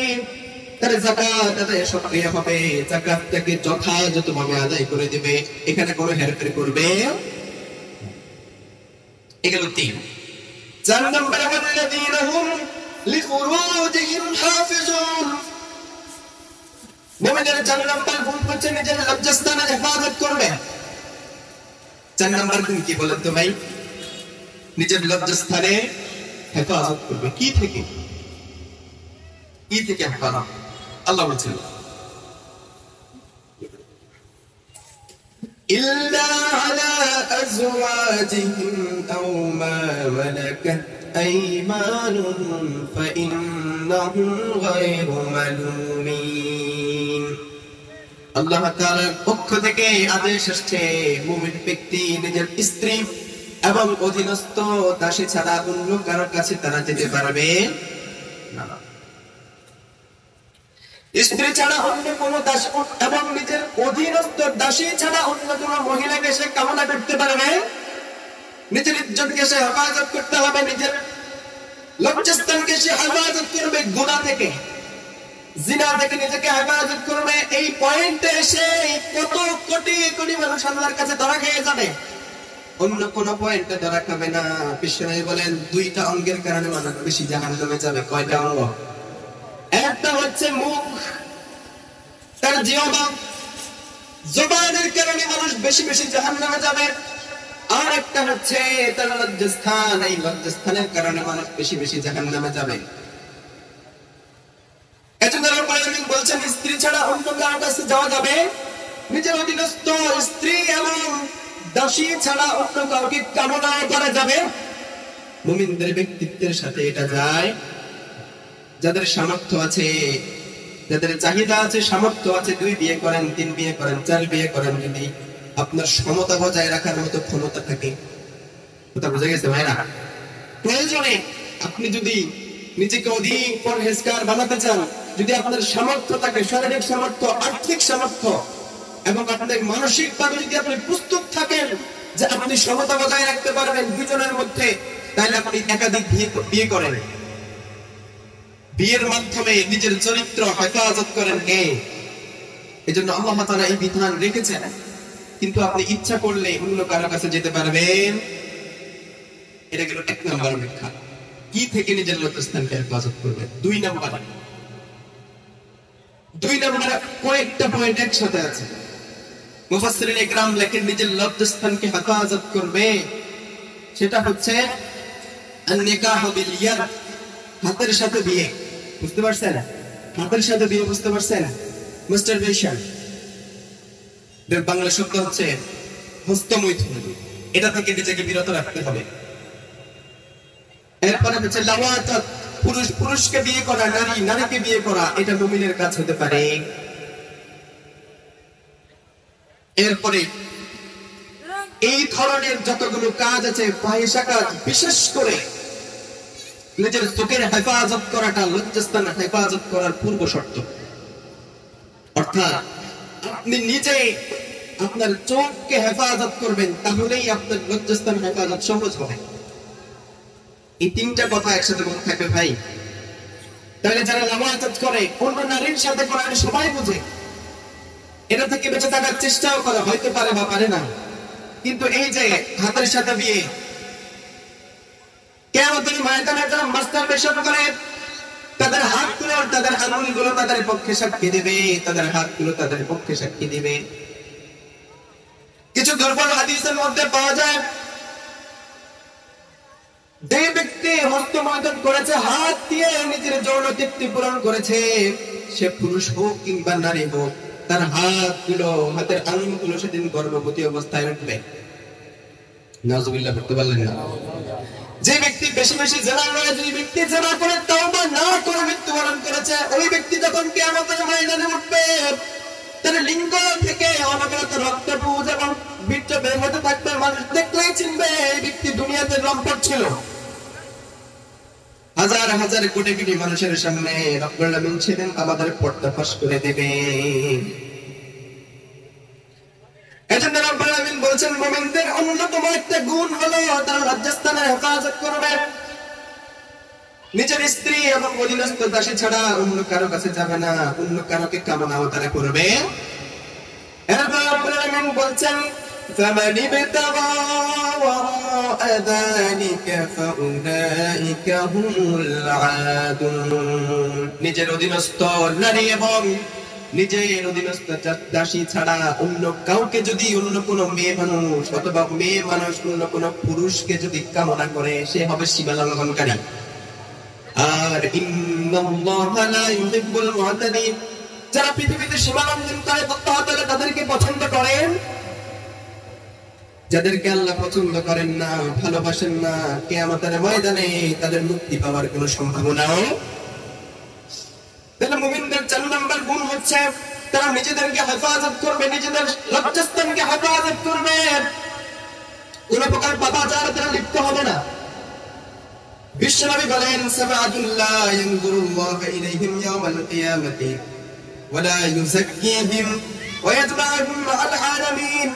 তার যাকাত আদায়ে সক্রিয় হবে, যাকাতটাকে যথাযথভাবে আদায় করে দেবে, এখানে কোনো হেরফের করবে। এগুলো 3। 4 নম্বরে ওয়াল্লাযীনা হুম লিফুরুজিহিম হাফিজুন। মুমিনের 4 নম্বর গুণ হচ্ছে নিজের লজ্জাস্থানের হেফাজত করবে। 4 নম্বর গুণ কি বলেন তো ভাই? নিজের লজ্জাস্থানে হেফাজত করবে। কি থেকে? কি থেকে হেফাজত? আল্লাহ বলছেন ইল্লা আলা আজওয়াজিহিম আও মা মালাকাত আইমানুহুম ফাইন্নাহুম গায়রু মালুমিন। আল্লাহ তাআলার পক্ষ থেকে আদেশ আসছে, মুমিন ব্যক্তি নিজের স্ত্রী এবং অধীনস্থ দাসী ছাড়া অন্য কারো কাছে তারা যেতে পারবে না। স্ত্রী ছাড়া অন্য কোন দাস এবং নিজের অধীনস্থ দাসী ছাড়া অন্য কোন মহিলাকে সে কামনা করতে পারবে। নিজের ইজ্জতকে সে হেফাজত করতে হবে, নিজের লজ্জাস্থানকে সে হেফাজত করবে গুনাহ থেকে। জিনা থেকে নিজেকে হেফাজত করবে, এই পয়েন্টে এসে কত কোটি কোটি মানুষ আল্লাহর কাছে ধরা খেয়ে যাবে, অন্য কোন পয়েন্টে ধরা খাবে না। বিশ্বনবী বলেন দুইটা অঙ্গের কারণে মানুষ বেশি জাহান্নামে যাবে। কয়টা অঙ্গ? একটা হচ্ছে মুখ, তার জিহ্বা, জবানের কারণে মানুষ বেশি বেশি জাহান্নামে যাবে। আর একটা হচ্ছে তার লজ্জাস্থান, এই লজ্জাস্থানের কারণে মানুষ বেশি বেশি জাহান্নামে যাবে। এজন্য রাব্বুল বলছেন স্ত্রী ছাড়া অন্য কারো কাছে যাওয়া যাবে, নিজের অধীনস্থ স্ত্রী এবং দাসী ছাড়া অন্য কাউকে কামনা করা যাবে। মুমিনদের ব্যক্তিত্বের সাথে এটা যায়, যাদের সামর্থ্য আছে, যাদের চাহিদা আছে, সামর্থ্য আছে, 2 বিয়ে করেন, 3 বিয়ে করেন, 4 বিয়ে করেন, যদি আপনার সমতা বজায় রাখার মতো ক্ষমতা থাকে। কথা বুঝে গেছে ভাইরা? প্রয়োজনে আপনি যদি নিজেকে অধিক পরহেজগার বানাতে চান, যদি আপনার সামর্থ্য থাকে, শারীরিক সামর্থ্য, আর্থিক সামর্থ্য, এবং আপনার মানসিক ভাবে যদি আপনি প্রস্তুত থাকেন যে আপনি সমতা বজায় রাখতে পারবেন দুজনের মধ্যে, তাহলে আপনি একাধিক বিয়ে করেন। বিয়ের মাধ্যমে নিজের চরিত্র হেফাজত করেন কে? এজন্য আল্লাহ তাআলা এই বিধান রেখেছেন। কিন্তু আপনি ইচ্ছা করলে অন্য কারো কাছে যেতে পারবেন। এটা গেল 1 নম্বর ব্যাখ্যা, কি থেকে নিজের লক্ষ্যস্থানকে হেফাজত করবেন। 2 নম্বর কয়েকটা পয়েন্ট একসাথে আছে। মুফাসসিরিন ইকরাম লেখেন নিজের লক্ষ্যস্থানকে হেফাজত করবে, সেটা হচ্ছে আন-নিকাহ বিল ইয়াদ, হাতের সাথে বিয়ে। বুঝতে পারছেন? হাতের সাথে বিয়ে বুঝতে পারছেন? মাস্টারবেশন এর বাংলা শব্দ হচ্ছে হস্তমৈথুন। এটা থেকে নিজেকে বিরত রাখতে হবে। এরপরে হচ্ছে লাওয়াতাত, পুরুষ পুরুষকে বিয়ে করা, নারী নারীকে বিয়ে করা, এটা মুমিনের কাজ হতে পারে। এরপরে এই ধরনের যতগুলো কাজ আছে, ফাহিশা কাজ, বিশেষ করে নিজের চোখের হেফাজত করাটা লজ্জাস্থান হেফাজত করার পূর্ব শর্ত। অর্থাৎ আপনি নিজে আপনার চোখকে হেফাজত করবেন, তাহলেই আপনার লজ্জাস্থান হেফাজত সহজ হবে। এই 3টা কথা একসাথে মনে থাকবে ভাই। তাহলে যারা লাওয়াতাত করে, অন্য নারীর সাথে করে, সবাই বুঝে, এটা থেকে বেঁচে থাকার চেষ্টাও করে, হয়তো পারে বা পারে না। কিন্তু এই যে হাতের সাথে বিয়ে, কিয়ামতের ময়দানে যারা মাস্টারবেশন করে, তাদের হাতগুলো, তাদের আঙুলগুলো তাদের পক্ষে সাক্ষী দিবে, তাদের হাতগুলো তাদের পক্ষে সাক্ষী দিবে। কিছু দুর্বল হাদিসের মধ্যে পাওয়া যায়, যে ব্যক্তি হস্তমৈথুন করেছে, হাত দিয়ে নিজের যৌন তৃপ্তি পূরণ করেছে, সে পুরুষ হোক কিংবা নারী হোক, তার হাতগুলো, হাতের আঙুলগুলো সেদিন গর্ভবতী অবস্থায় উঠবে। নাউজুবিল্লাহ করতে পারলেন না? যে ব্যক্তি বেশি বেশি জেনা করে, যে ব্যক্তি জেনা করে তওবা না করে মৃত্যুবরণ করেছে, ওই ব্যক্তি যখন কিয়ামতের ময়দানে উঠবে, তার লিঙ্গ থেকে অনবরত রক্তপুঞ্জ এবং বীর্য বের হতে থাকবে। মানুষ দেখলেই চিনবে এই ব্যক্তি দুনিয়াতে লম্পট ছিল। হাজার হাজার কোটি কোটি মানুষের সামনে রব্বুল আলামিন সেদিন আমাদের পর্দা ফাঁস করে দেবে। এজন্য রব্বুল আলামিন বলছেন, মুমিনদের অন্যতম একটা গুণ হলো তারা লজ্জাস্থানের হেফাজত করবে। নিজের স্ত্রী এবং অধীনস্থ দাসী ছাড়া অন্য কারো কাছে যাবে না, অন্য কারোকে কামনাও তারা করবে। এরপর রব্বুল আলামিন বলছেন, فمن ابتغى وراء ذلك فأولئك هم العادون। নিজের অধীনস্থ নারী এবং নিজের অধীনস্থ দাসী ছাড়া অন্য কাউকে যদি, অন্য কোনো মেয়ে মানুষ অথবা মেয়ে মানুষ অন্য কোনো পুরুষকে যদি কামনা করে, সে হবে সীমা লঙ্ঘনকারী। আর ইন্নাল্লাহা লা ইউহিব্বুল মু'তাদিন, যারা পৃথিবীতে সীমা লঙ্ঘন করে আল্লাহ তাআলা তাদেরকে পছন্দ করেন। যাদেরকে আল্লাহ পছন্দ করেন না, ভালোবাসেন না, কিয়ামতের ময়দানে তাদের মুক্তি পাওয়ার কোনো সম্ভাবনাও। তাহলে মুমিনদের 4 নম্বর গুণ হচ্ছে তারা নিজেদেরকে হেফাজত করবে, নিজেদের লজ্জাস্থানকে হেফাজত করবে, কোন প্রকার পাপাচারে তারা লিপ্ত হবে না। বিশ্বনবী বলেন, সাবাতুল্লাহ ইয়ানজুরুল্লাহু ইলাইহিম ইয়াওমাল কিয়ামাতি ওয়া লা ইউযাক্কিহিম ওয়া ইয়াতবা'ুহুম মা'আল আলামিন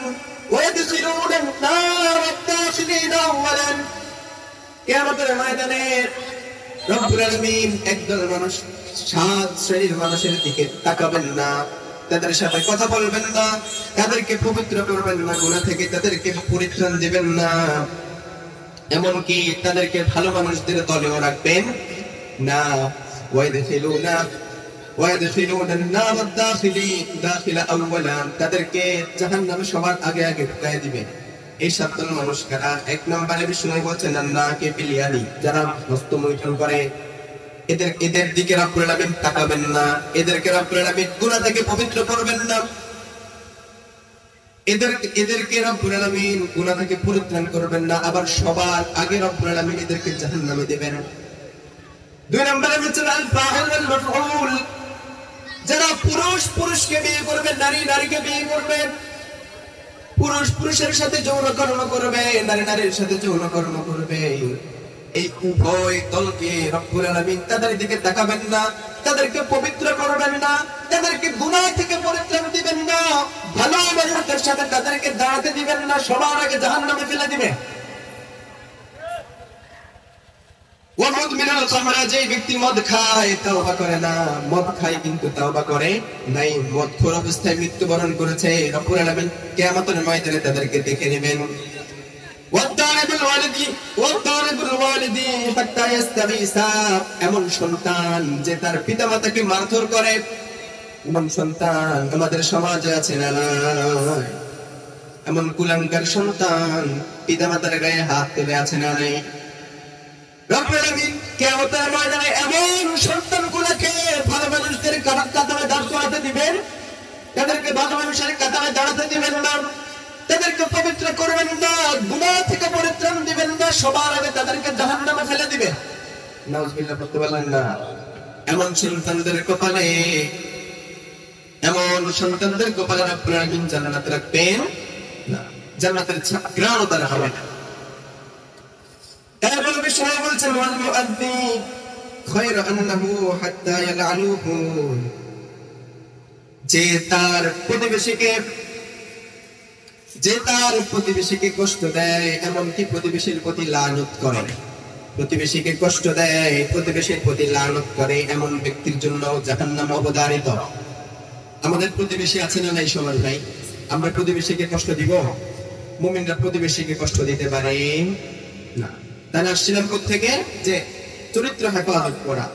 ويدخلون النار الداخلين أولا। কিয়ামতের ময়দানে রব্বুল আলামিন একদল মানুষ, 7 শ্রেণীর মানুষের দিকে তাকাবেন না, তাদের সাথে কথা বলবেন না, তাদেরকে পবিত্র করবেন না, গুনাহ থেকে তাদেরকে পরিত্রাণ দিবেন না, এমনকি তাদেরকে ভালো মানুষদের দলেও রাখবেন না। তাদেরকে জাহান্নামে সবার আগে আগে ঢুকায় দিবেন। এই 7 দল মানুষ কারা? 1 নম্বরে বিষ্ণু বলছেন নাকে পিলিয়ানি, যারা হস্তমৈথুন করে, এদের দিকে রব্বুল আলামিন তাকাবেন না, এদেরকে রব্বুল আলামিন গুনাহ থেকে পবিত্র করবেন না, এদেরকে রব্বুল আলামিন গুনাহ থেকে পরিত্রাণ করবেন না, আবার সবার আগে রব্বুল আলামিন এদেরকে জাহান্নামে দেবেন। 2 নম্বরে বলছেন আল ফাহিল ওয়াল মাফউল, যারা পুরুষ পুরুষকে বিয়ে করবে, নারী নারীকে বিয়ে করবে, পুরুষ পুরুষের সাথে যৌনকর্ম করবে, নারী নারীর সাথে যৌনকর্ম করবে, এই উভয় দলকে রব্বুল আলামিন তাদের দিকে তাকাবেন না, তাদেরকে পবিত্র করবেন না, তাদেরকে গুনাহ থেকে পরিত্রাণ দিবেন না, ভালো মানুষদের সাথে তাদেরকে দাঁড়াতে দিবেন না, সবার আগে জাহান্নামে ফেলে দিবেন। যে ব্যক্তি মদ খায় তাওবা করে না, মদ খায় কিন্তু তাওবা করে নাই, মদখোর অবস্থায় মৃত্যুবরণ করেছে, রব্বুল আলামিন কিয়ামতের ময়দানে তাদেরকে দেখে নেবেন। এমন সন্তান যে তার পিতামাতাকে মারধর করে, এমন সন্তান আমাদের সমাজে আছে না? এমন কুলাঙ্গার সন্তান পিতামাতার গায়ে হাত তুলে আছে না? নাই। রব্বুল আলামিন কিয়ামতের ময়দানে এমন সন্তানগুলোকে ভালো মানুষদের কাতারে দাঁড় করাতে দিবেন, তাদেরকে ভালো মানুষের কাতারে দাঁড়াতে দিবেন না, তাদেরকে পবিত্র করবেন না, গুনাহ থেকে পরিত্রাণ দিবেন না, সবার আগে তাদেরকে জাহান্নামে ফেলে দিবেন। নাউজুবিল্লাহ বলতে পারলেন না? এমন সন্তানদের কপালে রব্বুল আলামিন জান্নাত রাখবেন না, জান্নাতের ঘ্রাণও তারা হবে না। এরপর বিষ্ণু বলছেন ওয়াল মুআদ্দিন খায়রু আন্নাহু হাত্তা ইয়ালআনুহু, যে তার প্রতিবেশীকে কষ্ট দেয়, এমনকি প্রতিবেশীর প্রতি লানত করে, প্রতিবেশীকে কষ্ট দেয়, প্রতিবেশীর প্রতি লানত করে, এমন ব্যক্তির জন্য জাহান্নাম অবধারিত। আমাদের প্রতিবেশী আছে না নাই সবার ভাই? আমরা প্রতিবেশীকে কষ্ট দিব? মুমিনরা প্রতিবেশীকে কষ্ট দিতে পারে না। তাই আসছিলাম থেকে যে চরিত্র হেফাজত করা।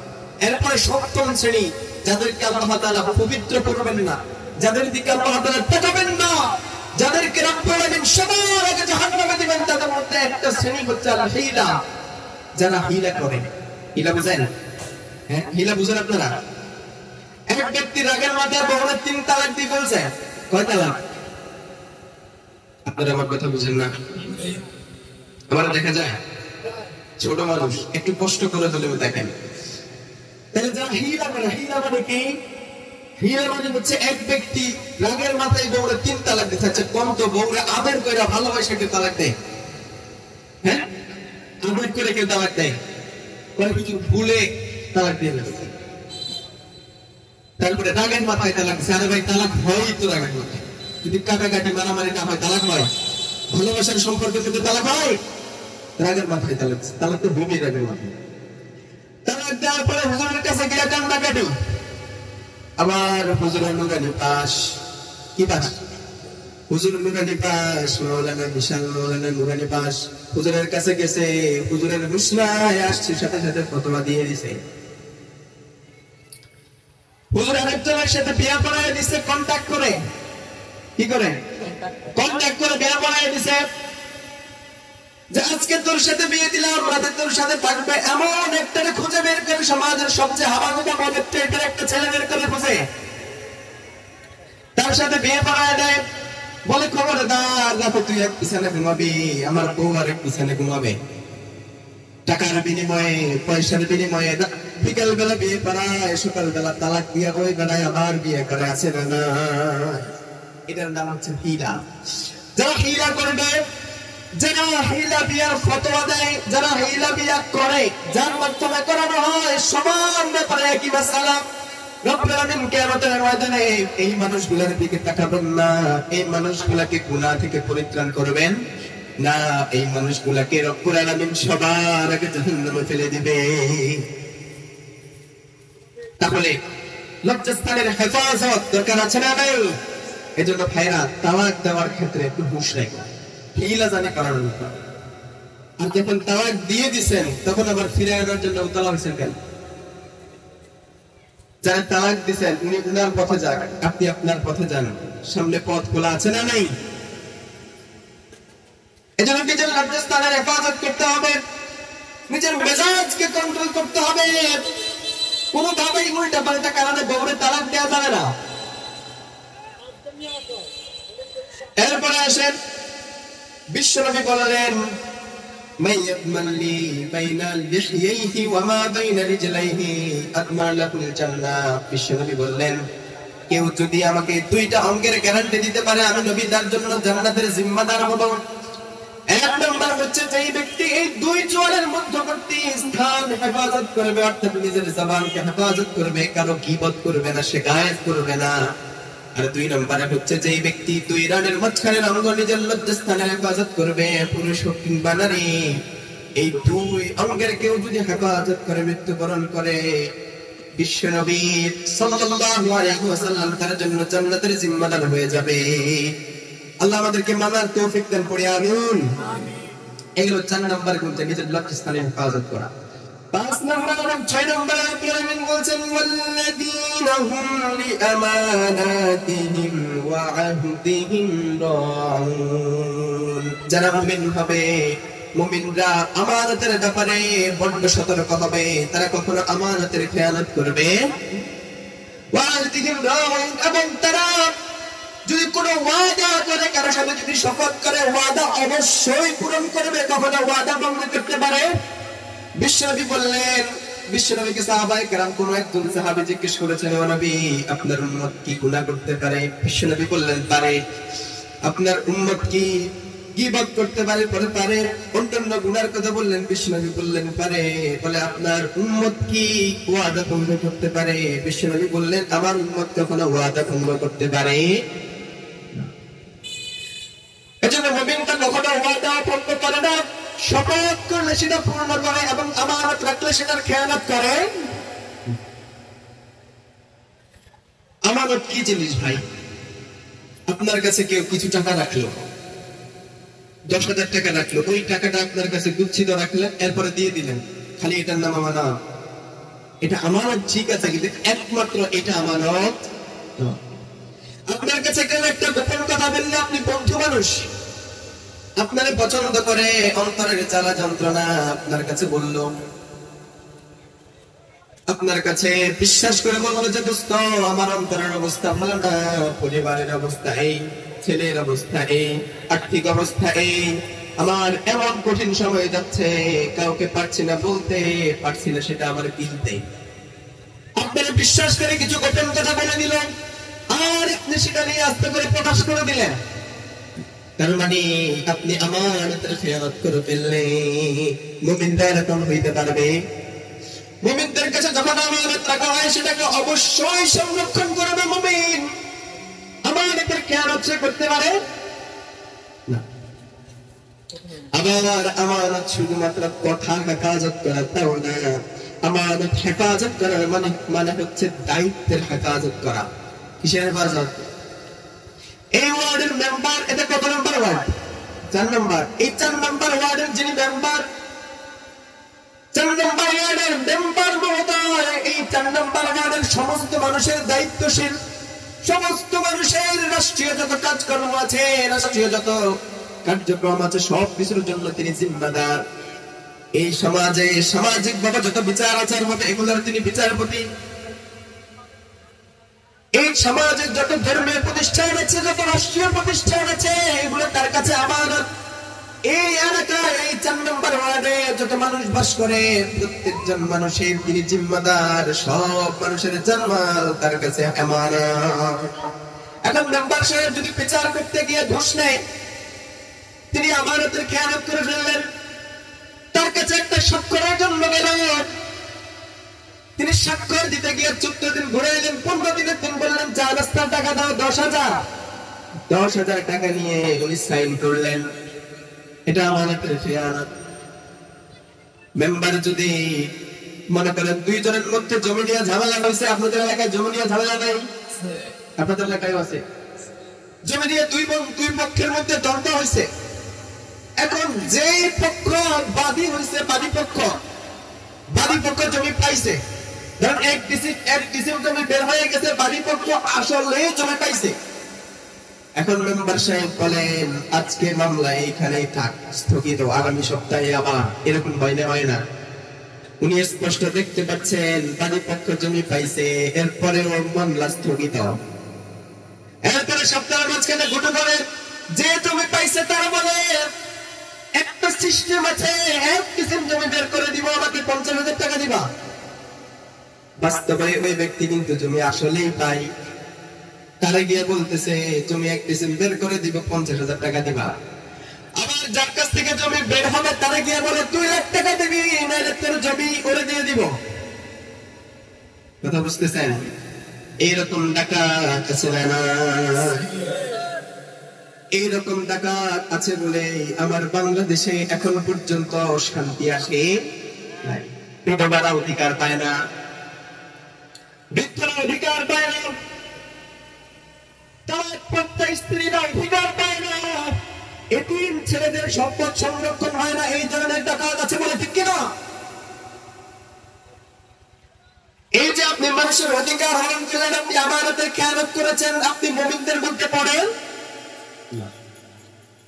এরপরে 7ম শ্রেণী, যাদেরকে আল্লাহ তাআলা পবিত্র করবেন না, যাদের দিকে আল্লাহ তাআলা তাকাবেন না, যাদেরকে রব্বুল আলামিন সবার আগে জাহান্নামে দিবেন, তাদের মধ্যে একটা শ্রেণী হচ্ছে আল হিলা, যারা হিলা করে। হিলা বুঝেন? হ্যাঁ, হিলা বুঝেন আপনারা? এক ব্যক্তি রাগের মাথায় বউকে 3 তালাক দিয়ে বলছে, কয় তালাক? আপনারা আমার কথা বুঝেন না? আমার দেখা যায় ছোট মানুষ একটু কষ্ট করে হলেও দেখেন। তাহলে যারা হিলা করে, হিলা মানে কি? হিলা মানে হচ্ছে এক ব্যক্তি রাগের মাথায় বউরে 3 তালাক দিচ্ছে, কম তো বউরে আদর করে ভালোবাসে কেউ তালাক দেয়? হ্যাঁ, আদর করে কেউ তালাক দেয়? কিছু ভুলে তালাক দিয়ে ফেলছে, তারপরে রাগের মাথায় তালাক দিচ্ছে। আরে ভাই, তালাক হয়ই তো রাগের মাথায়, যদি কাটাকাটি মারামারি না হয় তালাক হয়? ভালোবাসার সম্পর্কে যদি তালাক হয়? রাগের মাথায় তালাক, তালাক তো ভূমি রাগের মাথায়। তালাক দেওয়ার পরে হুজুরের কাছে গিয়ে কান্না কাটি, আবার হুজুরের নুরানি পাশ। কি পাশ? হুজুর নুরানি পাশ, মাওলানা বিশাল মাওলানা নুরানি পাশ। হুজুরের কাছে গেছে, হুজুরের ঘোষণায় আসছে, সাথে সাথে ফতোয়া দিয়ে দিছে। হুজুর আরেকজনের সাথে বিয়া পড়ায় দিছে, কন্ট্যাক্ট করে। কি করে? কন্ট্যাক্ট করে বিয়া পড়ায় দিছে, যে আজকে তোর সাথে বিয়ে দিলাম, রাতে তোর সাথে থাকবে, এমন একটা খুঁজে বের করে, সমাজের সবচেয়ে হাবাগোবা মদের ট্রেডের একটা ছেলে বের করে খুঁজে তার সাথে বিয়ে পড়ায় দেয়। বলে খবরদার, রাতে তুই এক পিছনে ঘুমাবি, আমার বউ আর এক পিছনে ঘুমাবে, টাকার বিনিময়ে, পয়সার বিনিময়ে। বিকাল বেলা বিয়ে পড়ায়, সকাল বেলা তালাক দিয়ে ওই বেলায় আবার বিয়ে করে, আছে না? এটার নাম হচ্ছে হিলা। যারা হিলা করবে, যারা হিলা বিয়ার ফতোয়া দেয়, যারা হিলা বিয়া করে, যার মাধ্যমে করানো হয়, সমান ব্যাপারে একই মাসালা। রব্বুল আলামিন কিয়ামতের ময়দানে এই মানুষগুলোর দিকে তাকাবেন না, এই মানুষগুলোকে গুনাহ থেকে পরিত্রাণ করবেন না, এই মানুষগুলাকে রব্বুল আলামিন সবার আগে জাহান্নামে ফেলে দিবে। তাহলে লজ্জাস্থানের হেফাজত দরকার আছে না নাই? এজন্য ভাইরা তালাক দেওয়ার ক্ষেত্রে একটু হুঁশ রাখবেন, হিলা জানি করার উপর। আর যখন তালাক দিয়ে দিচ্ছেন তখন আবার ফিরে আনার জন্য উতলা হয়েছেন কেন? যারা তালাক দিচ্ছেন উনি উনার পথে যান, আপনি আপনার পথে যান, সামনে পথ খোলা আছে না নাই? এজন্য নিজের লজ্জাস্থানের হেফাজত করতে হবে, নিজের মেজাজকে কন্ট্রোল করতে হবে। কোনোভাবেই উল্টা পাল্টা কারণে বউরে তালাক দেওয়া যাবে না। এরপরে আসেন বিশ্বনবী বললেন, মাইয়াতমাল্লি বাইনাল লিহইহি ওয়া মা বাইনা রিজলাইহি আতমা লাহুল জান্নাহ। বিশ্বনবী বললেন, কেউ যদি আমাকে দুইটা অঙ্গের গ্যারান্টি দিতে পারে আমি নবী তার জন্য জান্নাতের জিম্মাদার হব। এক নম্বর হচ্ছে যেই ব্যক্তি এই দুই চোয়ালের মধ্যবর্তী স্থান হেফাজত করবে, অর্থাৎ নিজের জবানকে হেফাজত করবে, কারো গীবত করবে না, শিকায়েত করবে না। আর দুই নম্বরে হচ্ছে যেই ব্যক্তি দুই রানের মাঝখানের অঙ্গ নিজের লজ্জাস্থানের হেফাজত করবে, পুরুষ হোক কিংবা নারী, এই দুই অঙ্গের কেউ যদি হেফাজত করে মৃত্যুবরণ করে, বিশ্বনবী সাল্লাল্লাহু আলাইহি ওয়াসাল্লাম তার জন্য জান্নাতের জিম্মাদার হয়ে যাবে। আল্লাহ আমাদেরকে মানার তৌফিক দান করে, আমিন। এগুলো 4 নাম্বার গুণ, নিজের লজ্জাস্থানের হেফাজত করা। 5 নাম্বার এবং 6 নাম্বার আয়াত বলছেন, ওয়াল্লাযীনা হুম লিআমানাতিহিম ওয়া আহদিহিম রাউন। যারা মুমিন হবে, মুমিনরা আমানতের ব্যাপারে বড্ড সতর্ক হবে, তারা কখনো আমানতের খেয়ানত করবে। ওয়া আহদিহিম রাউন, এবং তারা যদি কোনো ওয়াদা করে, কারো সাথে যদি শপথ করে, ওয়াদা অবশ্যই পূরণ করবে, কখনো ওয়াদা ভঙ্গ করতে পারে। বিশ্বনবী বললেন, বিশ্বনবীকে সাহাবায়ে কেরাম কোন একজন সাহাবী জিজ্ঞেস করেছেন, ও নবী আপনার উম্মত কি গুনাহ করতে পারে? বিশ্বনবী বললেন পারে। আপনার উম্মত কি গীবত করতে পারে? বলে পারে। অন্যান্য গুনার কথা বললেন, বিশ্বনবী বললেন পারে। বলে আপনার উম্মত কি ওয়াদা ভঙ্গ করতে পারে? বিশ্বনবী বললেন আমার উম্মত কখনো ওয়াদা ভঙ্গ করতে পারে। এজন্য মুমিনটা কখনো ওয়াদা ভঙ্গ করে না, শপথ করলে সেটা পূর্ণ করে এবং আমানত রাখলে সেটার খেয়ানত করে। আমানত কি জিনিস ভাই? আপনার কাছে কেউ কিছু টাকা রাখলো, 10,000 টাকা রাখলো, ওই টাকাটা আপনার কাছে গুচ্ছিত রাখলেন, এরপরে দিয়ে দিলেন, খালি এটার নাম আমানত। এটা আমানত ঠিক আছে, কিন্তু একমাত্র এটা আমানত। আপনার কাছে কেউ একটা গোপন কথা বললে, আপনি বন্ধু মানুষ, আপনারে পছন্দ করে, অন্তরের জ্বালা যন্ত্রণা আপনার কাছে বলল, আপনার কাছে বিশ্বাস করে বললো যে দোস্ত আমার অন্তরের অবস্থা ভালো না, পরিবারের অবস্থা এই, ছেলের অবস্থা এই, আর্থিক অবস্থা এই, আমার এমন কঠিন সময় যাচ্ছে, কাউকে পারছি না বলতে, পারছি না সেটা আমার কিনতে। আপনারা বিশ্বাস করে কিছু গোপন কথা বলে দিলেন, আর আপনি সেটা নিয়ে আস্তে করে প্রকাশ করে দিলেন, তার মানে আপনি আমানতের খেয়ানত করে ফেললেন। মুমিনরা এরকম হইতে পারবে? মুমিনদের কাছে যখন আমানত রাখা হয় সেটাকে অবশ্যই সংরক্ষণ করবে মুমিন। আমানতের খেয়ানত সে করতে পারে না। আবার আমানত শুধুমাত্র কথা হেফাজত করা তাও না, আমানত হেফাজত করার মানে হচ্ছে দায়িত্বের হেফাজত করা। কিসের হেফাজত? এই ওয়ার্ডের মেম্বার, এটা কত নম্বর ওয়ার্ড? 4 নম্বর। এই 4 নম্বর ওয়ার্ডের যিনি মেম্বার, 4 নম্বর ওয়ার্ডের মেম্বার মহোদয়, এই 4 নম্বর ওয়ার্ডের সমস্ত মানুষের দায়িত্বশীল, সমস্ত মানুষের রাষ্ট্রীয় যত কাজকর্ম আছে, রাষ্ট্রীয় যত কার্যক্রম আছে, সব কিছুর জন্য তিনি জিম্মাদার। এই সমাজে সামাজিক ভাবে যত বিচার আচার হবে, এগুলোর তিনি বিচারপতি। এই সমাজের যত ধর্মীয় প্রতিষ্ঠান আছে, যত রাষ্ট্রীয় প্রতিষ্ঠান আছে, এগুলো তার কাছে আমানত। এই এলাকায় এই 4 নম্বর ওয়ার্ডে যত মানুষ বাস করে, প্রত্যেকজন মানুষের তিনি জিম্মাদার, সব মানুষের জানমাল তার কাছে আমানত। এখন মেম্বার সাহেব যদি বিচার করতে গিয়ে ঘুষ নেয়, তিনি আমানতের খেয়ানত করে ফেললেন। তার কাছে একটা স্বাক্ষরের জন্য গেল, তিনি স্বাক্ষর দিতে গিয়ে 14 দিন ঘুরে এলেন, 15 দিনের দিন বললেন চা নাস্তার টাকা দাও 10,000। 10,000 টাকা নিয়ে উনি সাইন করলেন। এটা আমানতের খেয়ানত। মেম্বার যদি মনে করেন দুইজনের মধ্যে জমি নিয়ে ঝামেলা হয়েছে, আপনাদের এলাকায় জমি নিয়ে ঝামেলা নাই? আপনাদের এলাকায় আছে। জমি নিয়ে দুই পক্ষের মধ্যে দ্বন্দ্ব হয়েছে। এখন যে পক্ষ বাদী হয়েছে, বাদী পক্ষ জমি পাইছে, ধরেন এক ডিসিম জমি বের হয়ে গেছে, বাদী পক্ষ আসলে জমি পাইছে। এখন মেম্বার সাহেব বলেন আজকে মামলা এইখানেই থাক, স্থগিত, আগামী সপ্তাহে আবার। এরকম হয় না। উনি স্পষ্ট দেখতে পাচ্ছেন বাদী পক্ষ জমি পাইছে, এরপরেও মামলা স্থগিত। এরপরে সপ্তাহের মাঝখানে ঘটে পড়ে যে জমি পাইছে তারা বলে একটা সিস্টেম আছে, এক কিসিম জমি বের করে দিব, আমাকে 50,000 টাকা দিবা। বাস্তবে ওই ব্যক্তি কিন্তু জমি আসলেই পাই, তারা গিয়ে বলতেছে জমি এক কিসিম বের করে দিব, 50,000 টাকা দিবা। আবার যার কাছ থেকে জমি বের হবে তারা গিয়ে বলে 2 লাখ টাকা দিবি, নাহলে তোর জমি ওরে দিয়ে দিব। কথা বুঝতেছেন? এইরকম ডাকাত আছে না? এইরকম ডাকাত আছে বলে আমার বাংলাদেশে এখনো পর্যন্ত শান্তি আসে নাই। বিধবারা অধিকার পায় না, বৃদ্ধরা অধিকার পায় না, তার প্রত্যেকটা স্ত্রীরা অধিকার পায় না, এতিম ছেলেদের সম্পদ সংরক্ষণ হয় না। এই ধরনের ডাকাত আছে বলে ঠিক কিনা? এই যে আপনি মানুষের অধিকার হরণ করলেন, আপনি আমানতের খেয়ানত করেছেন, আপনি মুমিনদের মধ্যে পড়েন।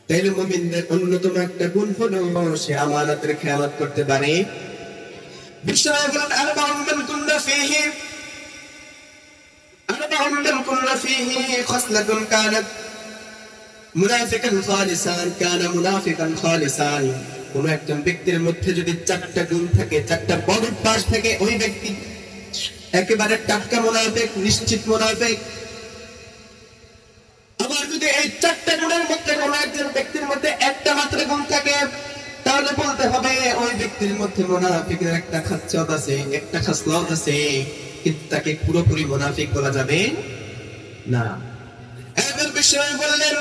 তাইলে মুমিনদের অন্যতম একটা গুণ হলো সে আমানতের খেয়ানত করতে পারে। বিশ্বনবী বলেন আরবাউন মান কুন্না ফীহি খাসলাতুন কানাত মুনাফিকান খালিসান কানা মুনাফিকান খালিসান। কোন একজন ব্যক্তির মধ্যে যদি 4টা গুণ থাকে, 4টা বদ অভ্যাস থাকে, ওই ব্যক্তি একেবারে টাটকা মুনাফিক, নিশ্চিত মুনাফিক। আবার যদি এই 4টা গুণের মধ্যে কোন একজন ব্যক্তির মধ্যে একটা মাত্র গুণ থাকে, তাহলে বলতে হবে ওই ব্যক্তির মধ্যে মুনাফিকের একটা খাসলত আছে, একটা খাসলত আছে, কিন্তু তাকে পুরোপুরি মুনাফিক বলা যাবে না। এবার বিশ্বনবী বললেন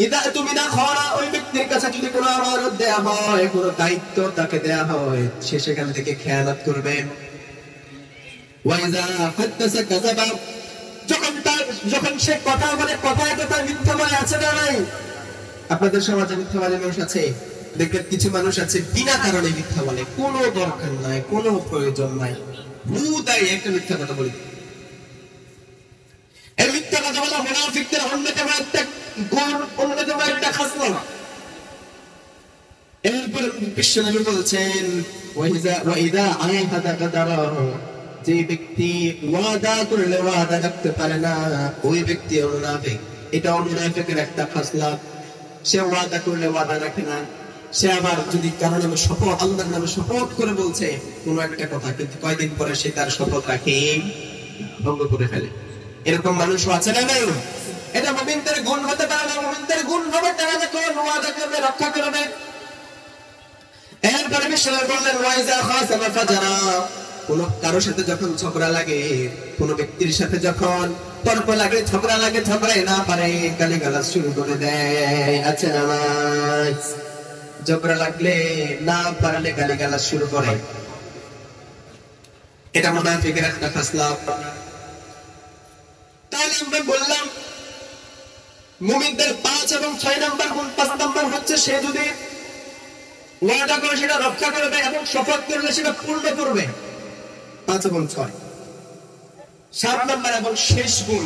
ইদা তুমিনা খারা, ওই ব্যক্তির কাছে যদি কোনো আমানত দেয়া হয়, কোনো দায়িত্ব তাকে দেয়া হয়, সে সেখান থেকে খেয়ানত করবে। ওয়াইজা হাদাসা কাযাবা, যখন সে কথা বলে কথায় কথায় মিথ্যা বলে, আছে না নাই? আপনাদের সমাজে মিথ্যাবাদী মানুষ আছে। দেখবেন কিছু মানুষ আছে বিনা কারণে মিথ্যা বলে, কোনো দরকার নাই, কোনো প্রয়োজন নাই, হুদাই একটা মিথ্যা কথা বলে। এই মিথ্যা কথা বলা মুনাফিকদের অন্যতম একটা গুণ, অন্যতম একটা খাসলত। এরপর বিশ্বনবী বলছেন ওয়াইদা আহাদা কাদারা, যে ব্যক্তি ওয়াদা করলে ওয়াদা রাখতে পারে না, ওই ব্যক্তি মুনাফিক। এটা মুনাফিকের একটা খাসলত। সে ওয়াদা করলে ওয়াদা রাখে না। সে আবার যদি কারো নামে শপথ, আল্লাহর নামে শপথ করে বলছে কোন একটা কথা, কিন্তু কয়েকদিন পরে সে তার শপথ রাখে ভঙ্গ করে ফেলে। এরকম মানুষও আছে না নাই? এটা মুমিনদের গুণ হতে পারে না। মুমিনদের গুণ হবে তারা যখন ওয়াদা করবে, রক্ষা করবে। এরপরে বিশ্বনবী বললেন ওয়াইজা খাসামা ফাজারা, কোন কারোর সাথে যখন ঝগড়া লাগে, কোন ব্যক্তির সাথে যখন তর্ক লাগে, ঝগড়া লাগে, ঝগড়াই না পারে, গালিগালাজ শুরু করে দেয়। আছে না? ঝগড়া লাগলে না পারলে গালিগালাজ শুরু করে। এটা মুনাফিকের একটা খাসলত। তাহলে আমরা বললাম মুমিনদের 5 এবং 6 নাম্বার গুণ। 5 নাম্বার হচ্ছে সে যদি ওয়াদা করে সেটা রক্ষা করবে এবং শপথ করলে সেটা পূর্ণ করবে। 5 এবং 6। 7 নাম্বার এবং শেষ গুণ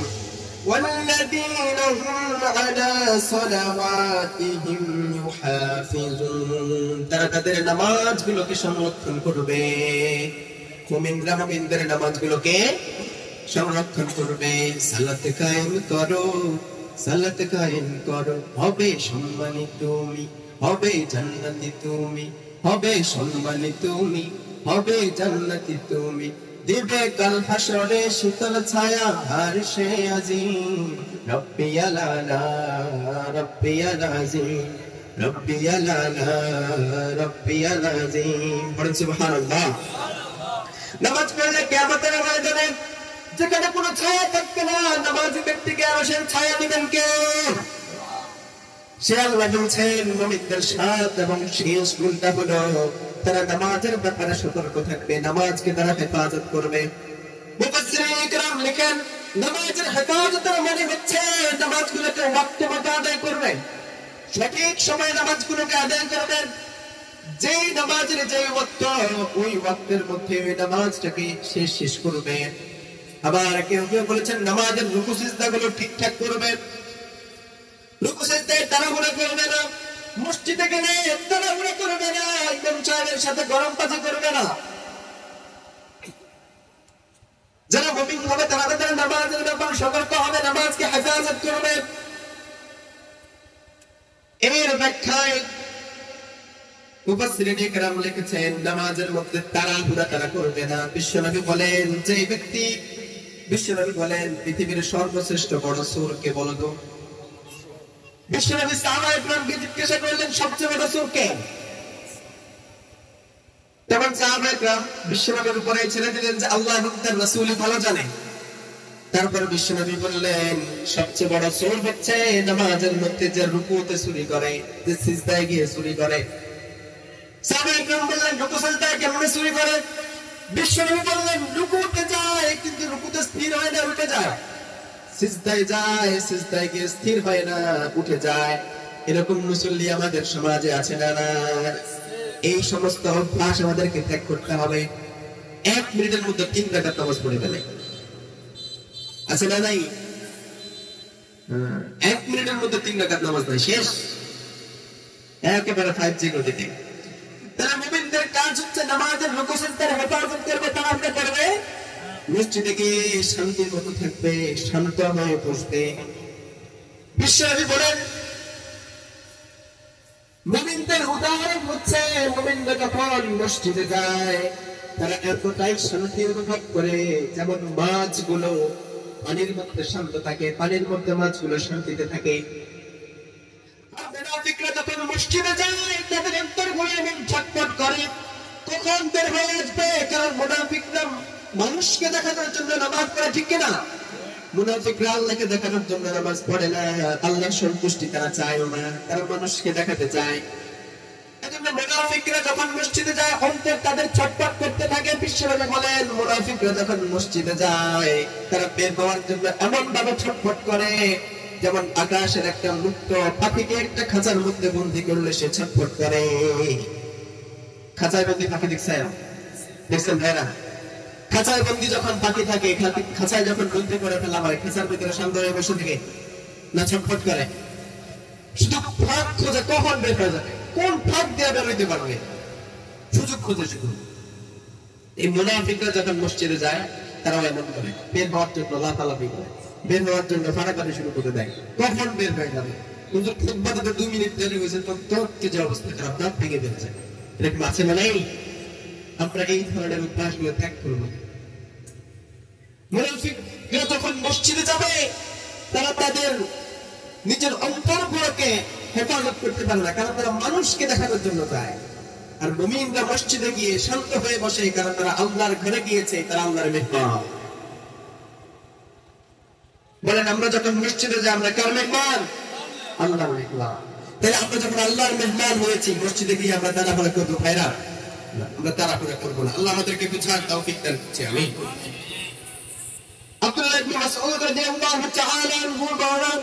والذين هم على صلواتهم يحافظون, তারা তাদের নামাজগুলোকে সংরক্ষণ করবে। মুমিনরা মুমিনদের নামাজগুলোকে সংরক্ষণ করবে। সালাত কায়েম করো, সালাত কায়েম করো, হবে সম্মানিত তুমি, হবে জান্নাতি তুমি, হবে সম্মানিত তুমি, হবে জান্নাতি তুমি। দিবে কাল হাসরে শীতল ছায়া আরশে আজিম, রব্বিয়াল আলা রব্বিয়াল আজিম, রব্বিয়াল আলা রব্বিয়াল আজিম। পড়ুন সুবহানাল্লাহ। নামাজ পড়লে কিয়ামতের ময়দানে যেখানে কোনো ছায়া থাকবে না, নামাজি ব্যক্তিকে আরশের ছায়া দিবেন কে? সে আল্লাহ বলছেন মুমিনদের স্বাদ এবং শেষ গুণটা হলো তারা নামাজের ব্যাপারে সতর্ক থাকবে, নামাজকে তারা হেফাজত করবে। মুফাসসিরিন ইকরাম লিখেন নামাজের হেফাজতের মানে হচ্ছে নামাজগুলোকে ওয়াক্তে মতো আদায় করবে, সঠিক সময়ে নামাজগুলোকে আদায় করবেন। যেই নামাজের যে ওয়াক্ত, ওই ওয়াক্তের মধ্যে ওই নামাজটাকে শেষ করবে। আবার কেউ কেউ বলেছেন নামাজের রুকু সিজদাগুলো ঠিকঠাক করবে, রুকু সিজদায় তাড়াহুড়ো করবে না, মসজিদে গেলে তাড়াহুড়ো করবে না, ইমাম সাহেবের সাথে গরম পাজি করবে না। যারা মুমিন হবে তারা তাদের নামাজের ব্যাপারে সতর্ক হবে, নামাজকে হেফাজত করবে। এর ব্যাখ্যায় মুফাসসিরিন ইকরাম লিখেছেন নামাজের মধ্যে তাড়াহুড়া তারা করবে না। বিশ্বনবী বলেন যে ব্যক্তি, বিশ্বনবী বলেন পৃথিবীর সর্বশ্রেষ্ঠ বড় সূর কে বলো তো? বিশ্বনবী সাহাবায়ে কেরামকে জিজ্ঞাসা করলেন সবচেয়ে বড় সূর কে? তখন সাহাবায়ে কেরাম বিশ্বনবীর উপরে ছেড়ে দিলেন যে আল্লাহ এবং তার রাসূলই ভালো জানে। তারপর বিশ্বনবী বললেন সবচেয়ে বড় সূর হচ্ছে নামাজের মধ্যে যে রুকুতে চুরি করে, যে সিজদায় গিয়ে চুরি করে। সাহাবায়ে কেরাম বললেন রুকু সিজদায় কেমনে চুরি করে? বিশ্বনবী বললেন রুকুতে যায় কিন্তু রুকুতে স্থির হয় না, উঠে যায়। সিজদায় যায়, সিজদায় গিয়ে স্থির হয় না, উঠে যায়। এরকম মুসল্লি আমাদের সমাজে আছে না? না। এই সমস্ত অভ্যাস আমাদেরকে ত্যাগ করতে হবে। 1 মিনিটের মধ্যে 3 রাকাত নামাজ পড়ে ফেলে, আছে না? নাই। 1 মিনিটের মধ্যে 3 রাকাত নামাজ নাই, শেষ, একেবারে 5G গতিতে। তারা মুমিনদের কাজ হচ্ছে নামাজের রুকু সিজদার হেফাজত করবে, তাড়াহুড়ো করবে, মসজিদে গিয়ে শান্তির মতো থাকবে, শান্ত হয়ে বসবে। বিশ্বনবী বলেন মুমিনদের উদাহরণ হচ্ছে মুমিনরা যখন মসজিদে যায় তারা এতটাই শান্তি অনুভব করে যেমন মাছগুলো পানির মধ্যে শান্ত থাকে, পানির মধ্যে মাছগুলো শান্তিতে থাকে। মুনাফিকরা যখন মসজিদে যায় তাদের অন্তরগুলো এমন ছটফট করে, কখন বের হয়ে আসবে। কারণ মুনাফিকরা মানুষকে দেখানোর জন্য নামাজ পড়ে, ঠিক কিনা? মুনাফিকরা আল্লাহকে দেখানোর জন্য নামাজ পড়ে না, আল্লাহর সন্তুষ্টি তারা চায় না, তারা মানুষকে দেখাতে চায়। এজন্য মুনাফিকরা যখন মসজিদে যায় অন্তর তাদের ছটফট করতে থাকে। বিশ্বনবী বলেন মুনাফিকরা যখন মসজিদে যায় তারা বের হওয়ার জন্য এমন ভাবে ছটফট করে যেমন আকাশের একটা মুক্ত পাখিকে একটা খাঁচার মধ্যে বন্দী করলে সে ছটফট করে। খাঁচায় বন্দী পাখি দেখছেন ভাইরা? খাঁচায় বন্দী যখন পাখি থাকে, খাঁচায় যখন বন্দী করে ফেলা হয়, খাঁচার ভিতরে শান্ত হয়ে বসে থাকে না ছটফট করে? শুধু ফাঁক খোঁজে কখন বের হয়ে যাবে, কোন ফাঁক দিয়ে বের হইতে পারবে, সুযোগ খোঁজে শুধু। এই মুনাফিকরা যখন মসজিদে যায় তারাও এমন করে, বের হওয়ার জন্য লাফালাফি করে, বের হওয়ার জন্য ফাড়াফাড়ি শুরু করে দেয়, কখন বের হয়ে যাবে। কিন্তু খুতবা দিতে 2 মিনিট দেরি হয়েছে তখন যে অবস্থা খারাপ, দাঁত ভেঙে বেরোচ্ছে। এরকম আছে না? নেই। আমরা এই ধরনের অভ্যাসগুলো ত্যাগ করব। মুনাফিকরা যখন মসজিদে যাবে তারা তাদের নিজের অন্তরগুলোকে হেফাজত করতে পারে না, কারণ তারা মানুষকে দেখানোর জন্য যায়। আর মুমিনরা মসজিদে গিয়ে শান্ত হয়ে বসে, কারণ তারা আল্লাহর ঘরে গিয়েছে, তারা আল্লাহর মেহমান। বলেন আমরা যখন মসজিদে যাই আমরা কার মেহমান? আল্লাহর মেহমান। তাই আমরা যখন আল্লাহর মেহমান হয়েছি মসজিদে গিয়ে আমরা তাড়াহুড়া করবো ভাইরা? আমরা তাড়াহুড়া করবো না। আল্লাহ আমাদেরকে বুঝার তৌফিক দান করছে। আমিন। আব্দুল্লাহ ইবনে মাসউদ রাদিয়াল্লাহু তাআলা আনহু বলেন,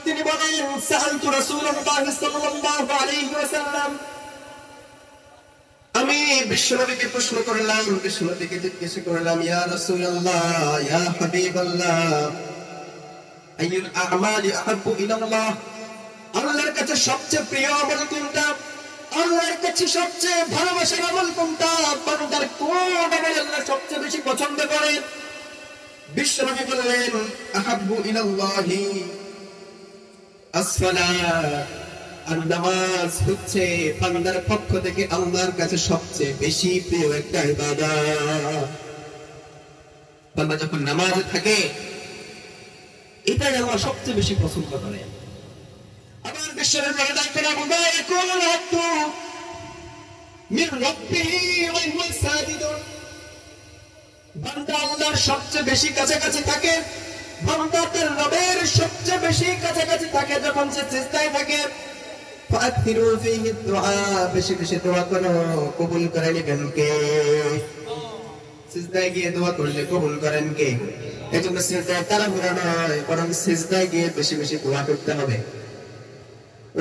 তিনি বলেন সাআলতু রাসূলুল্লাহ সাল্লাল্লাহু আলাইহি ওয়াসাল্লাম, আমি বিশ্বনবীকে প্রশ্ন করলাম, বিশ্বনবীকে জিজ্ঞাসা করলাম, ইয়া রাসূলুল্লাহ, ইয়া হাবিবাল্লাহ, আইয়ুল আমালি আহাব্বু ইলাল্লাহ, আল্লাহর কাছে সবচেয়ে প্রিয় আমল কোনটা? আল্লাহর কাছে সবচেয়ে ভালোবাসার আমল কোনটা? বান্দার কোন আমল আল্লাহ সবচেয়ে বেশি পছন্দ করেন? বিশ্বনবী বললেন আহাব্বু ইলাল্লাহি আসসালাত, আর নামাজ হচ্ছে বান্দার পক্ষ থেকে আল্লাহর কাছে সবচেয়ে বেশি প্রিয় একটা ইবাদত। বান্দা যখন নামাজে থাকে এটাই আল্লাহ সবচেয়ে বেশি পছন্দ করে। আবার বিশ্বনবী বলেন বান্দা ইয়াকুনু আব্দু মিন রাব্বিহি ওয়া হুয়া সাজিদুন, বান্দা আল্লাহর সবচেয়ে বেশি কাছাকাছি থাকে, বান্দা তার রবের সবচেয়ে বেশি কাছাকাছি থাকে যখন সে সিজদায় থাকে। ফাকথিরু ফীহি দুআ, বেশি বেশি দোয়া করো, কবুল করে নেবেন কে? সিজদায় গিয়ে দোয়া করলে কবুল করেন কে? এজন্য সিজদায় তাড়াহুড়া নয়, বরং সিজদায় গিয়ে বেশি বেশি দোয়া করতে হবে।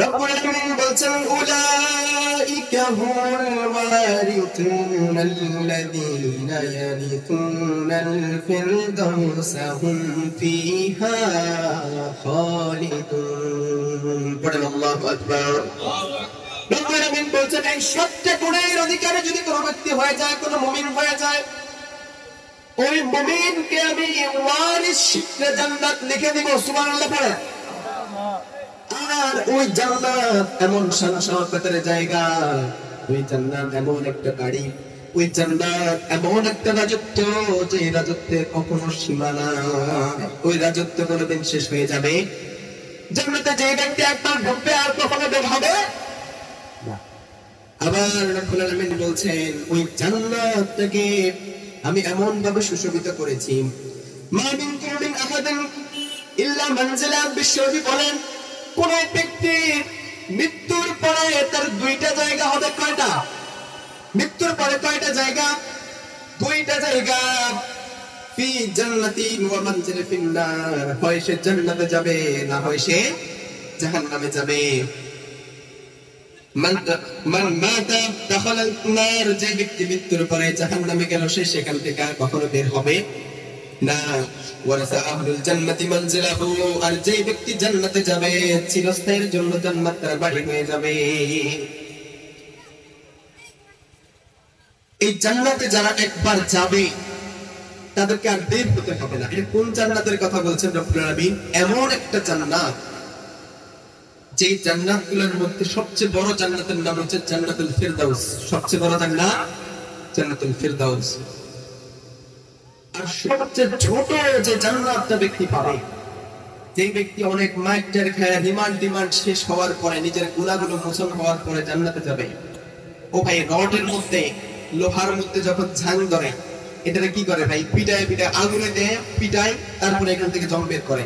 রব্বুল আলামিন বলছেন উলাইকা হুমুল ওয়ারিথুনাল্লাযীনা ইয়ারিথুনাল ফিরদাউসা হুম ফীহা খালিদুন। পড়েন আল্লাহু আকবার। রব্বুল আলামিন বলছেন এই ৭টা গুণের অধিকারী যদি কোনো ব্যক্তি হয়ে যায়, কোনো মুমিন হয়ে যায়, ওই মুমিনকে আমি ওয়ারিস সূত্রে জান্নাত লিখে দিব। সুবহানাল্লাহ পড়েন। আর ওই জান্নাত এমন শান শওকতের জায়গা, ওই জান্নাত এমন একটা বাড়ি, ওই জান্নাত এমন একটা রাজত্ব, যে রাজত্বের কখনো সীমা নাই, ওই রাজত্ব কোনোদিন শেষ হয়ে যাবে। জান্নাতে যে ব্যক্তি একবার ঢুকবে আর কখনো বের হবে না। আবার রব্বুল আলামিন বলছেন ওই জান্নাতটাকে আমি এমন ভাবে সুশোভিত করেছি, মা মিনকুম মিন আহাদিন ইল্লা মানজিলা, বিশ্বনবী বলেন কোন ব্যক্তি মৃত্যুর পরে তার দুইটা জায়গা হবে। কয়টা? মৃত্যুর পরে কয়টা জায়গা? দুইটা জায়গা। ফি জান্নাতিন ওয়া মানজিলা ফিন নার, হয় সে জান্নাতে যাবে, না হয় সে জাহান্নামে যাবে। মান মাতা দাখালা নার, যে ব্যক্তি মৃত্যুর পরে জাহান্নামে গেল, সে সেখান থেকে আর কখনো বের হবে না। ওয়ারাসা আহলুল জান্নাতি মানজিলাহু, আর যে ব্যক্তি জান্নাতে যাবে চিরস্থায়ীর জন্য জান্নাত তার বাড়ি হয়ে যাবে। এই জান্নাতে যারা একবার যাবে তাদেরকে আর বের হতে হবে না। এটা কোন জান্নাতের কথা বলছেন রব্বুল আলামিন? এমন একটা জান্নাত, যে জান্নাতগুলোর মধ্যে সবচেয়ে বড় জান্নাতের নাম হচ্ছে জান্নাতুল ফিরদাউস। সবচেয়ে বড় জান্নাত জান্নাতুল ফিরদাউস। আর সবচেয়ে ছোট যে জান্নাতটা ব্যক্তি পাবে, যে ব্যক্তি অনেক মাইটার খায়, ডিমান্ড শেষ হওয়ার পরে, নিজের গুনাহগুলো মোচন হওয়ার পরে জান্নাতে যাবে। ও ভাই, রডের মধ্যে, লোহার মধ্যে যখন ঝাং ধরে, এটাকে কি করে ভাই? পিটায় আগুনে দিয়ে পিটায়, তারপরে এখান থেকে জং বের করে,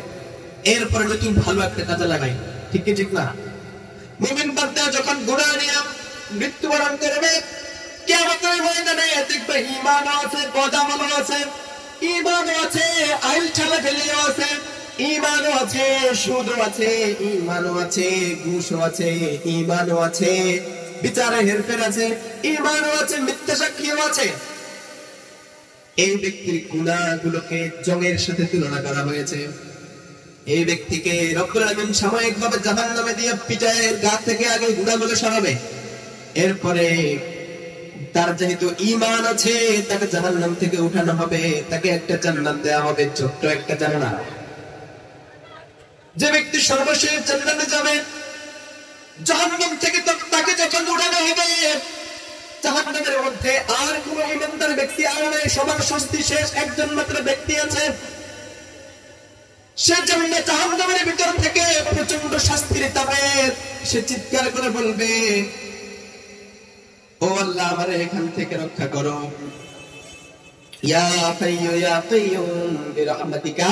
এরপরে নতুন ভালো একটা কাজে লাগায়। ঠিক কি ঠিক না? মুমিন বান্দা যখন গুনাহ নিয়ে মৃত্যুবরণ করবে, কিয়ামতের ময়দানে দেখবে ঈমান আছে, বদামল আছে, ঈমান আছে, আইল ছালা ফেলিও আছে, ঈমান আছে, সুদও আছে, ঈমান আছে, ঘুষও আছে, ঈমান আছে, বিচারে হেরফের আছে, ঈমান আছে, মিথ্যা সাক্ষীও আছে। এই ব্যক্তির গুনাহগুলোকে জংয়ের সাথে তুলনা করা হয়েছে। এই ব্যক্তিকে রব্বুল আলামিন সাময়িকভাবে জাহান্নামে দিয়ে পিটায় গা থেকে আগে গুনাহগুলো সরাবে, এরপরে তার যেহেতু ঈমান আছে তাকে জাহান্নাম থেকে উঠানো হবে, তাকে একটা জান্নাত দেয়া হবে, ছোট্ট একটা জান্নাত। যে ব্যক্তি সর্বশেষ জান্নাতে যাবে, জাহান্নাম থেকে তাকে যখন উঠানো হবে, জাহান্নামের মধ্যে আর কোন ঈমানদার ব্যক্তি আর নেই, সবার শাস্তি শেষ। একজন মাত্র ব্যক্তি আছে, সে জাহান্নামের ভিতর থেকে প্রচন্ড শাস্তির তাপে সে চিৎকার করে বলবে, ও আল্লাহ, আমারে এখান থেকে রক্ষা করো। ইয়া হাইয়্যু ইয়া কাইয়্যুম বিরহমাতিকা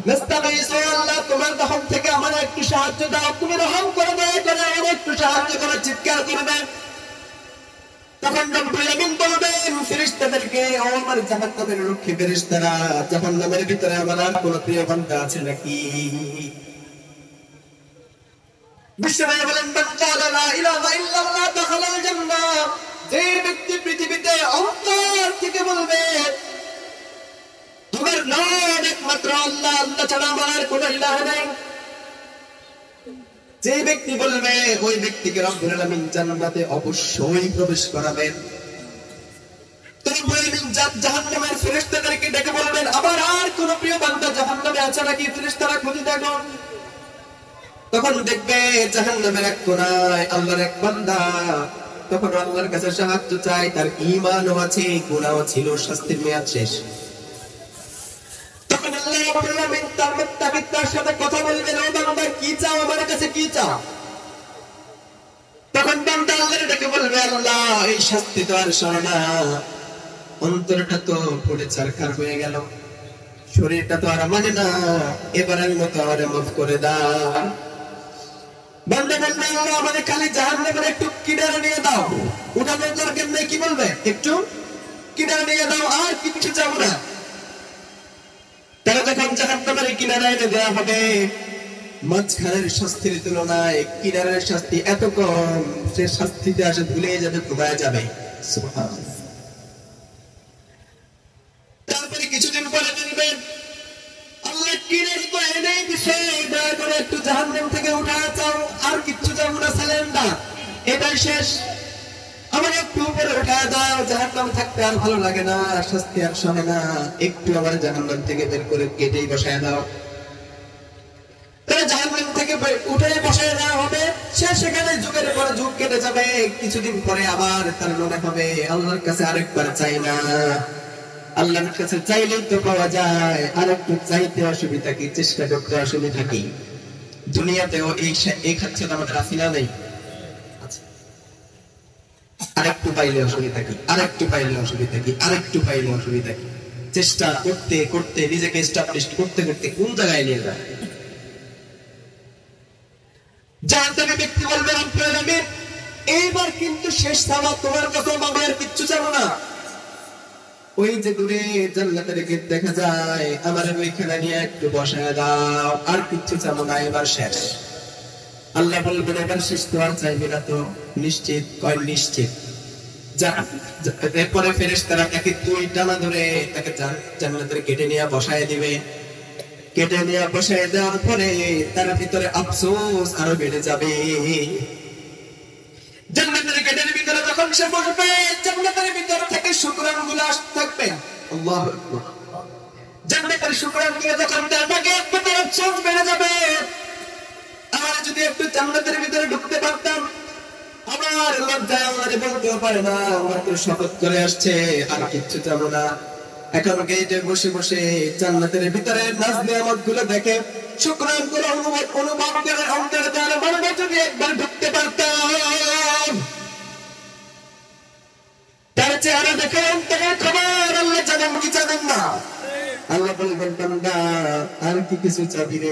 নাস্তাগীসু, আল্লাহ তোমার রহম থেকে আমাদের একটু সাহায্য দাও, তুমি রহম করে দয়া করে আমাদের একটু সাহায্য করো। চিৎকার করবে। তখন রব্বুল আলামিন বলবেন ফেরেশতাদেরকে, ও আমার জান্নাতের রক্ষী ফেরেশতারা, জাহান্নামের ভিতরে আমার আর কোন প্রিয় বান্দা আছে নাকি? বিশ্বনবী বলেন, মান ক্বালা লা ইলাহা ইল্লাল্লাহ দাখালাল জান্নাহ, যে ব্যক্তি পৃথিবীতে অন্তর থেকে বলবে আমার রব একমাত্র আল্লাহ, আল্লাহ ছাড়া আমার কোন ইলাহ নাই, যে ব্যক্তি বলবে, ওই ব্যক্তিকে রব্বুল আলামিন জান্নাতে অবশ্যই প্রবেশ করাবেন। জাহান্নামের ফেরেশতাদেরকে ডেকে বলবেন, আবার আর কোন প্রিয় বান্দা জাহান্নামে আছে নাকি? ফেরেশতারা খুঁজে দেখো। তখন দেখবে জাহান্নামের এক কোণায় আল্লাহর এক বান্দা, তখন আল্লাহর কাছে সাহায্য চায়, তার ঈমানও আছে, গুনাহও ছিল, শাস্তির মেয়াদ শেষ। তখন আল্লাহ রাব্বুল আলামিন তার মুত্তাকিদের সাথে কথা বলবেন, ও বান্দা কি চাও আমার কাছে, কি চাও? তখন বান্দা আল্লাহর ডেকে বলবে, আল্লাহ এই শাস্তি তো আর সরে না, অন্তরটা তো পুড়ে ছারখার হয়ে গেল, শরীরটা তো আর মানে না, এবারের মতো আমারে মাফ করে দাও। বলতে বলবে আল্লাহ আমাদের খালি জাহান্নামের একটু কিনারে নিয়ে দাও, উঠানোর দরকার নেই, কি বলবে একটু কিনারে নিয়ে দাও, আর কিচ্ছু চাবো না। তারা যখন জাহান্নামের কিনারে এনে দেওয়া হবে, মাঝখানের শাস্তির তুলনায় কিনারের শাস্তি এত কম, সে শাস্তিতে আসে ভুলে যাবে, ঘুমায় যাবে। সুবহানাল্লাহ। তারপরে কিছুদিন পরে বলবেন আল্লাহ কিনারে তো এনেই দিছে, দয়া করে একটু জাহান্নাম থেকে উঠায় চাও, আর কিচ্ছু চাবো না, সালেন্ডার, এটাই শেষ, আমার একটু উপরে উঠায় দাও, জাহান্নাম থাকতে আর ভালো লাগে না, শাস্তি আর সহে না, একটু আমার জাহান্নাম থেকে বের করে কেটেই বসায় দাও। জাহান্নাম থেকে উঠে বসায় দেওয়া হবে, সে সেখানে যুগের পর যুগ কেটে যাবে, কিছুদিন পরে আবার তার মনে হবে আল্লাহর কাছে আরেকবার চাই না, আল্লাহর কাছে চাইলেই তো পাওয়া যায়, আর একটু চাইতে অসুবিধা কি, চেষ্টা করতে অসুবিধা কি? দুনিয়াতেও এই খাচ্ছে আমাদের আসিনা নেই, আরেকটু পাইলে অসুবিধা কি, আরেকটু পাইলে অসুবিধা কি, আরেকটু পাইলে অসুবিধা কি, চেষ্টা করতে করতে নিজেকে এস্টাবলিশ করতে করতে কোন জায়গায় নিয়ে যায়। জাহান্নামী ব্যক্তি বলবে রব্বুল আলামিন এইবার কিন্তু শেষ, থামা, তোমার কথা বাবা আর কিচ্ছু চাবো না। ওই যে দূরে জান্নাতের গেট দেখা যায়, আমার ওইখানে নিয়ে একটু বসায় দাও, আর কিচ্ছু চাবো না, এবার শেষ। আল্লাহ বলবেন এবার শেষ, তো আর চাইবে না তো? নিশ্চিত? কয় নিশ্চিত। এরপরে ফেরেশতারা তাকে দুই টানা ধরে তাকে জান্নাতের গেটে নিয়ে বসায় দিবে। কেটে নিয়ে বসায় দেওয়ার পরে তার ভিতরে আফসোস আরো বেড়ে যাবে। জান্নাতের গেটের ভিতরে যখন সে বসবে, জান্নাতের ভিতর থেকে শুকরান গুলো আসতে থাকবে। আল্লাহু আকবার। জান্নাতের শুকরান দিয়ে যখন তার নাকে তার আফসোস বেড়ে যাবে, আমার যদি একটু জান্নাতের ভিতরে ঢুকতে পারতাম, আমার লজ্জায় আমারে বলতেও পারে না, আমার তো শপথ করে আসছে, আর কিচ্ছু চাবো না। এখন গেটে বসে বসে জান্নাতের ভিতরে নাজ নিয়ামত গুলো দেখে, শুকরান গুলো অনুভব করে অন্তরে তার মনে যদি একবার ঢুকতে পারতাম, তার চেহারা দেখে অন্তরে খবর আল্লাহ জানেন কি জানেন না। আল্লাহ বলবেন বান্দা আর কি কিছু চাবি রে?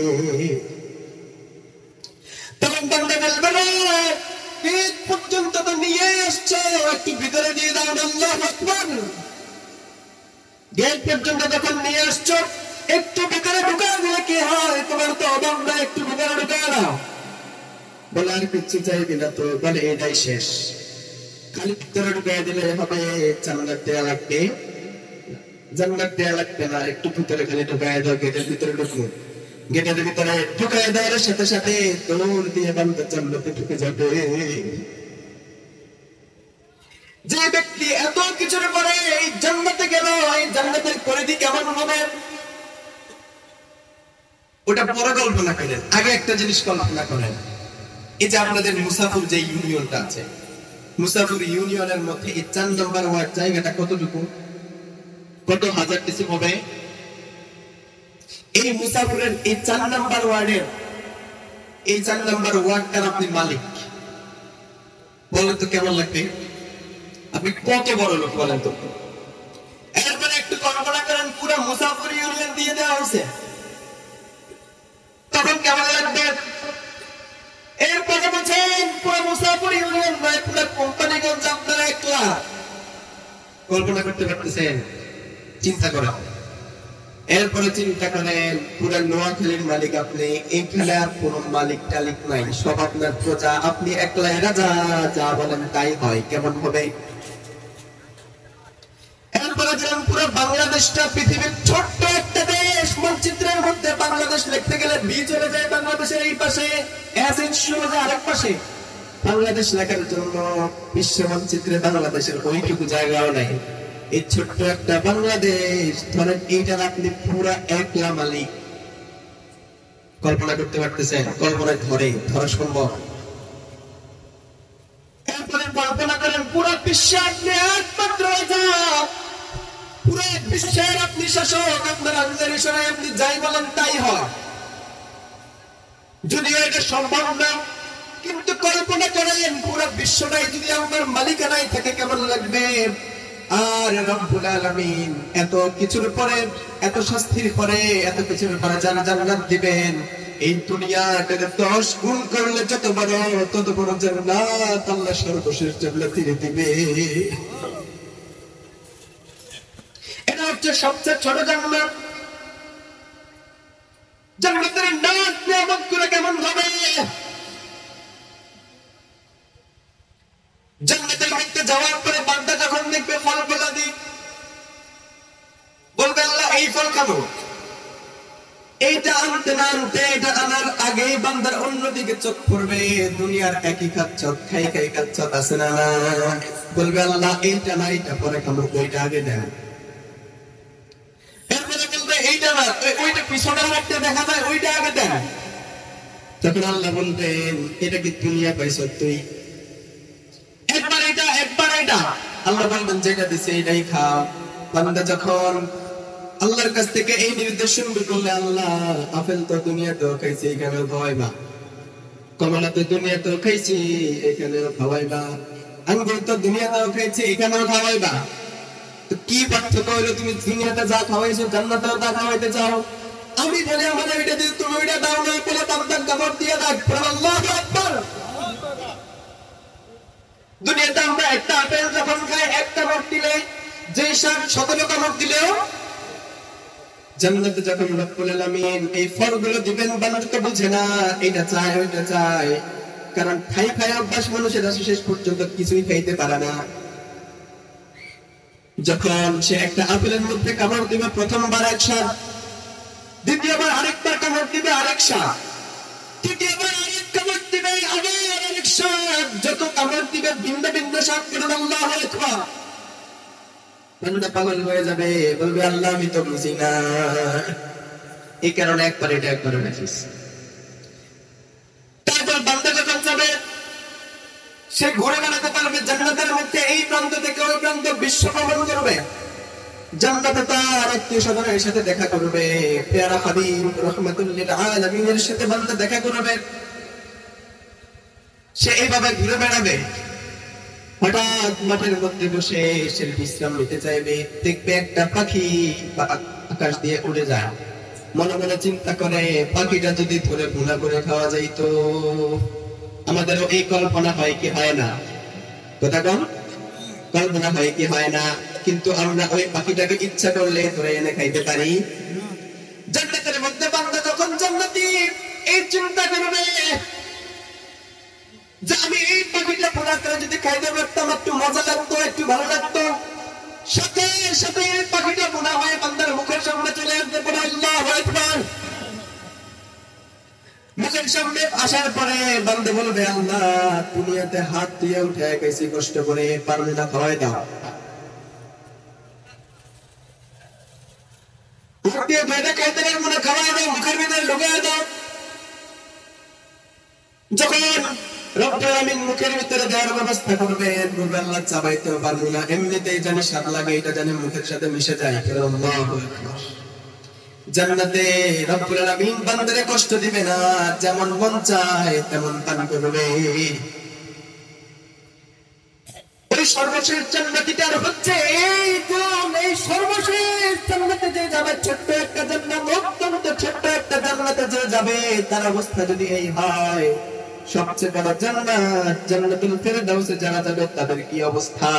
তখন বান্দা বলবে না, ঈদ পর্যন্ত তো নিয়ে এসছো, একটু ভিতরে দিয়ে দাও। আল্লাহু আকবার। গেট পর্যন্ত যখন নিয়ে আসছো, একটু ভিতরে ঢুকায় দিলে কি হয়? তোমার তো অভাব না, একটু ভিতরে ঢুকায় দাও। বলে আর কিচ্ছু চাইবি না তো? বলে এটাই শেষ, খালি ভিতরে ঢুকায় দিলে হবে? জান্নাত দেয়া লাগবে? জান্নাত দেয়া লাগবে না, একটু ভিতরে খালি ঢুকায় দাও, গেটের ভিতরে ঢুকবো। গেটের ভিতরে ঢুকায় দেওয়ার সাথে সাথে দৌড় দিয়ে বান্দা জান্নাতে ঢুকে যাবে। যে ব্যক্তি এত কিছুর পরে এই জান্নাতে গেল, এই জান্নাতের পরিধি কেমন হবে ওটা পরে কল্পনা করেন, আগে একটা জিনিস কল্পনা করেন। এই যে আপনাদের মুসাফির যে ইউনিয়নটা আছে, মুসাফির ইউনিয়নের মধ্যে এই 4 নম্বর ওয়ার্ড জায়গাটা কতটুকু, কত হাজার কিছু হবে? এই মুসাফিরের এই 4 নম্বর ওয়ার্ডের, এই 4 নম্বর ওয়ার্ডটার আপনি মালিক, বলেন তো কেমন লাগবে? আপনি কত বড় লোক বলেন তো? এরপরে একটু কল্পনা করেন পুরো মুসাফির ইউনিয়ন দিয়ে দেওয়া হয়েছে, তখন কেমন লাগবে? এরপরে বলছেন পুরো মুসাফির ইউনিয়ন নয়, পুরো কোম্পানিগঞ্জ আপনারা একলা। কল্পনা করতে পারতেছেন? চিন্তা করেন। এরপরে চিন্তা করেন পুরো নোয়াখালীর মালিক আপনি, এইখানে আর কোন মালিক টালিক নাই, সব আপনার প্রজা, আপনি একলাই রাজা, যা বলেন তাই হয়। কেমন হবে? এরপরে যেমন পুরো বাংলাদেশটা পৃথিবীর ছোট্ট একটা দেশ, মানচিত্রের মধ্যে বাংলাদেশ লিখতে গেলে বি চলে যায় বাংলাদেশের এই পাশে, এস চলে যায় আরেক পাশে। বাংলাদেশ লেখার জন্য বিশ্ব মানচিত্রে বাংলাদেশের ওইটুকু জায়গাও নাই। এই ছোট্ট একটা বাংলাদেশ, ধরেন এইটার আপনি পুরা একলা মালিক। কল্পনা করতে পারতেছেন? কল্পনায় ধরা সম্ভব? এরপরে কল্পনা করেন পুরো বিশ্বে আপনি একমাত্র রাজা, পুরো বিশ্বের আপনি শাসক, আপনার আঙ্গুলের ইশারায় আপনি যাই বলেন তাই হয়। যদিও এটা সম্ভব না, কিন্তু কল্পনা করেন পুরো বিশ্বটাই যদি আমার মালিকানায় থাকে কেমন লাগবে। আর রব্বুল আলামিন এত কিছুর পরে, এত শাস্তির পরে, এত কিছুর পরে যারা জান্নাত দিবেন, এই দুনিয়াটাকে 10 গুণ করলে যত বড় তত বড় জান্নাত আল্লাহ সর্বশেষ জান্নাত দিয়ে দিবে। এটা হচ্ছে সবচেয়ে ছোট জান্নাত। জান্নাতের নাজ নিয়ামতগুলো কেমন হবে? জান্নাতের মধ্যে যাওয়ার পরে বান্দা যখন দেখবে ফল ফলাদি, বলবে আল্লাহ এই ফল খাবো। এইটা আনতে না আনতে এটা আনার আগেই বান্দার অন্যদিকে চোখ পড়বে। দুনিয়ার একই খাচ্ছ, খাই খাই খাচ্ছ, আছে না? বলবে আল্লাহ এইটা না, এইটা পরে খাবো, ওইটা আগে দেন। এরপরে বলবে এইটা না, ওইটা পিছনের মধ্যে দেখা যায়, ওইটা আগে দেন। তখন আল্লাহ বলবেন এটা কি দুনিয়া পাইছ তুই? একবার এটা, একবার এটা। আল্লাহ বলবেন যেটা দিছে এটাই খাও। বান্দা যখন আল্লাহর কাছ থেকে এই নির্দেশ শুনবে, বললে আল্লাহ আপেল তো দুনিয়াতেও খাইছি, এখানেও খাওয়াইবা। কমলা তো দুনিয়াতেও খাইছি, এখানেও খাওয়াইবা। আঙ্গুর তো দুনিয়াতেও খাইছি, এখানেও খাওয়াইবা। তো কি পার্থক্য হইলো? তুমি দুনিয়াতে যা খাওয়াইছো জান্নাতেও তা খাওয়াইতে চাও। আমি বলে আমার ওইটা দিই, তুমি ওইটা দাও না, বলে তার কাপড় দিয়ে রাখ। আল্লাহু আকবার। দুনিয়াতে আমরা একটা আপেল যখন খাই, একটা কামড় দিলে যে 17 কামড় দিলেও, জান্নাতে যখন রব্বুল আলামিন এই ফলগুলো দিবেন, বান্দা তো বুঝে না এটা চাই ওইটা চাই। কারণ খাই খাই অভ্যাস মানুষের আছে, শেষ পর্যন্ত কিছুই খাইতে পারে না। যখন সে একটা আপেলের মধ্যে কামড় দিবে, প্রথমবার এক স্বাদ, দ্বিতীয়বার আরেকবার কামড় দিবে আরেক স্বাদ, তৃতীয়বার আরেক কামড় দিবে আবার আরেক স্বাদ। যত কামড় দিবে ভিন্ন ভিন্ন স্বাদ করে। আল্লাহু আকবার। বান্দা পাগল হয়ে যাবে, বলবে আল্লাহ আমি তো বুঝি না। এই কারণে একবার এটা একবার রাখিস। তারপর বান্দা যখন যাবে, সে ঘুরে বেড়াতে পারবে জান্নাতের মধ্যে, এই প্রান্ত থেকে ওই প্রান্ত বিশ্ব ভ্রমণ করবে। জান্নাতে তার আত্মীয় স্বজনের সাথে দেখা করবে, পেয়ারা হাবিব রাহমাতুল লিল আলামিনের সাথে বান্দা দেখা করবে। সে এইভাবে ঘুরে বেড়াবে। হঠাৎ মাঠের মধ্যে বসে সে বিশ্রাম নিতে চাইবে, দেখবে একটা পাখি আকাশ দিয়ে উড়ে যায়। মনে মনে চিন্তা করে, পাখিটা যদি ধরে ভুনা করে খাওয়া যাইতো। আমাদেরও এই কল্পনা হয় কি হয় না? কথা কম, কল্পনা হয় কি হয় না? কিন্তু আমরা ওই পাখিটাকে ইচ্ছা করলে ধরে এনে খাইতে পারি। জান্নাতের মধ্যে বান্দা যখন জান্নাতি এই চিন্তা করবে যে আমি এই পাখিটা পোড়া করে যদি খাইতে পারতাম, একটু মজা লাগতো, একটু ভালো লাগতো। সাথে সাথে পাখিটা পোড়া হয়ে বান্দার মুখের সামনে চলে আসতে পারে। আল্লাহু আকবার। মুখের সামনে আসার পরে বান্দা বলবে আল্লাহ দুনিয়াতে হাত দিয়ে উঠে গেছি কষ্ট করে, পারলে না খাওয়াই দাও। মুখ দিয়ে মেয়েটা খাইতে পারবো না, খাওয়াই দাও, মুখের ভিতরে ঢুকাই দাও। যখন রব্বুল আলামিন মুখের ভিতরে দেওয়ার ব্যবস্থা করবেন, বলবে আল্লাহ চাবাইতেও পারবো না, এমনিতেই জানি স্বাদ লাগে, এটা জানি মুখের সাথে মিশে যায়। আল্লাহু আকবার। জান্নাতে রব্বুল আলামিন বান্দারে কষ্ট দিবে না, যেমন মন চায় তেমন পান করবে। ওই সর্বশেষ জান্নাতীটার হচ্ছে এই গুণ। এই সর্বশেষ জান্নাতে যে যাবে, ছোট্ট একটা জান্নাত, অত্যন্ত ছোট্ট একটা জান্নাতে যে যাবে, তার অবস্থা যদি এই হয়, সবচেয়ে বড় জান্নাত জান্নাতুল ফেরদাউসে যারা যাবে তাদের কি অবস্থা?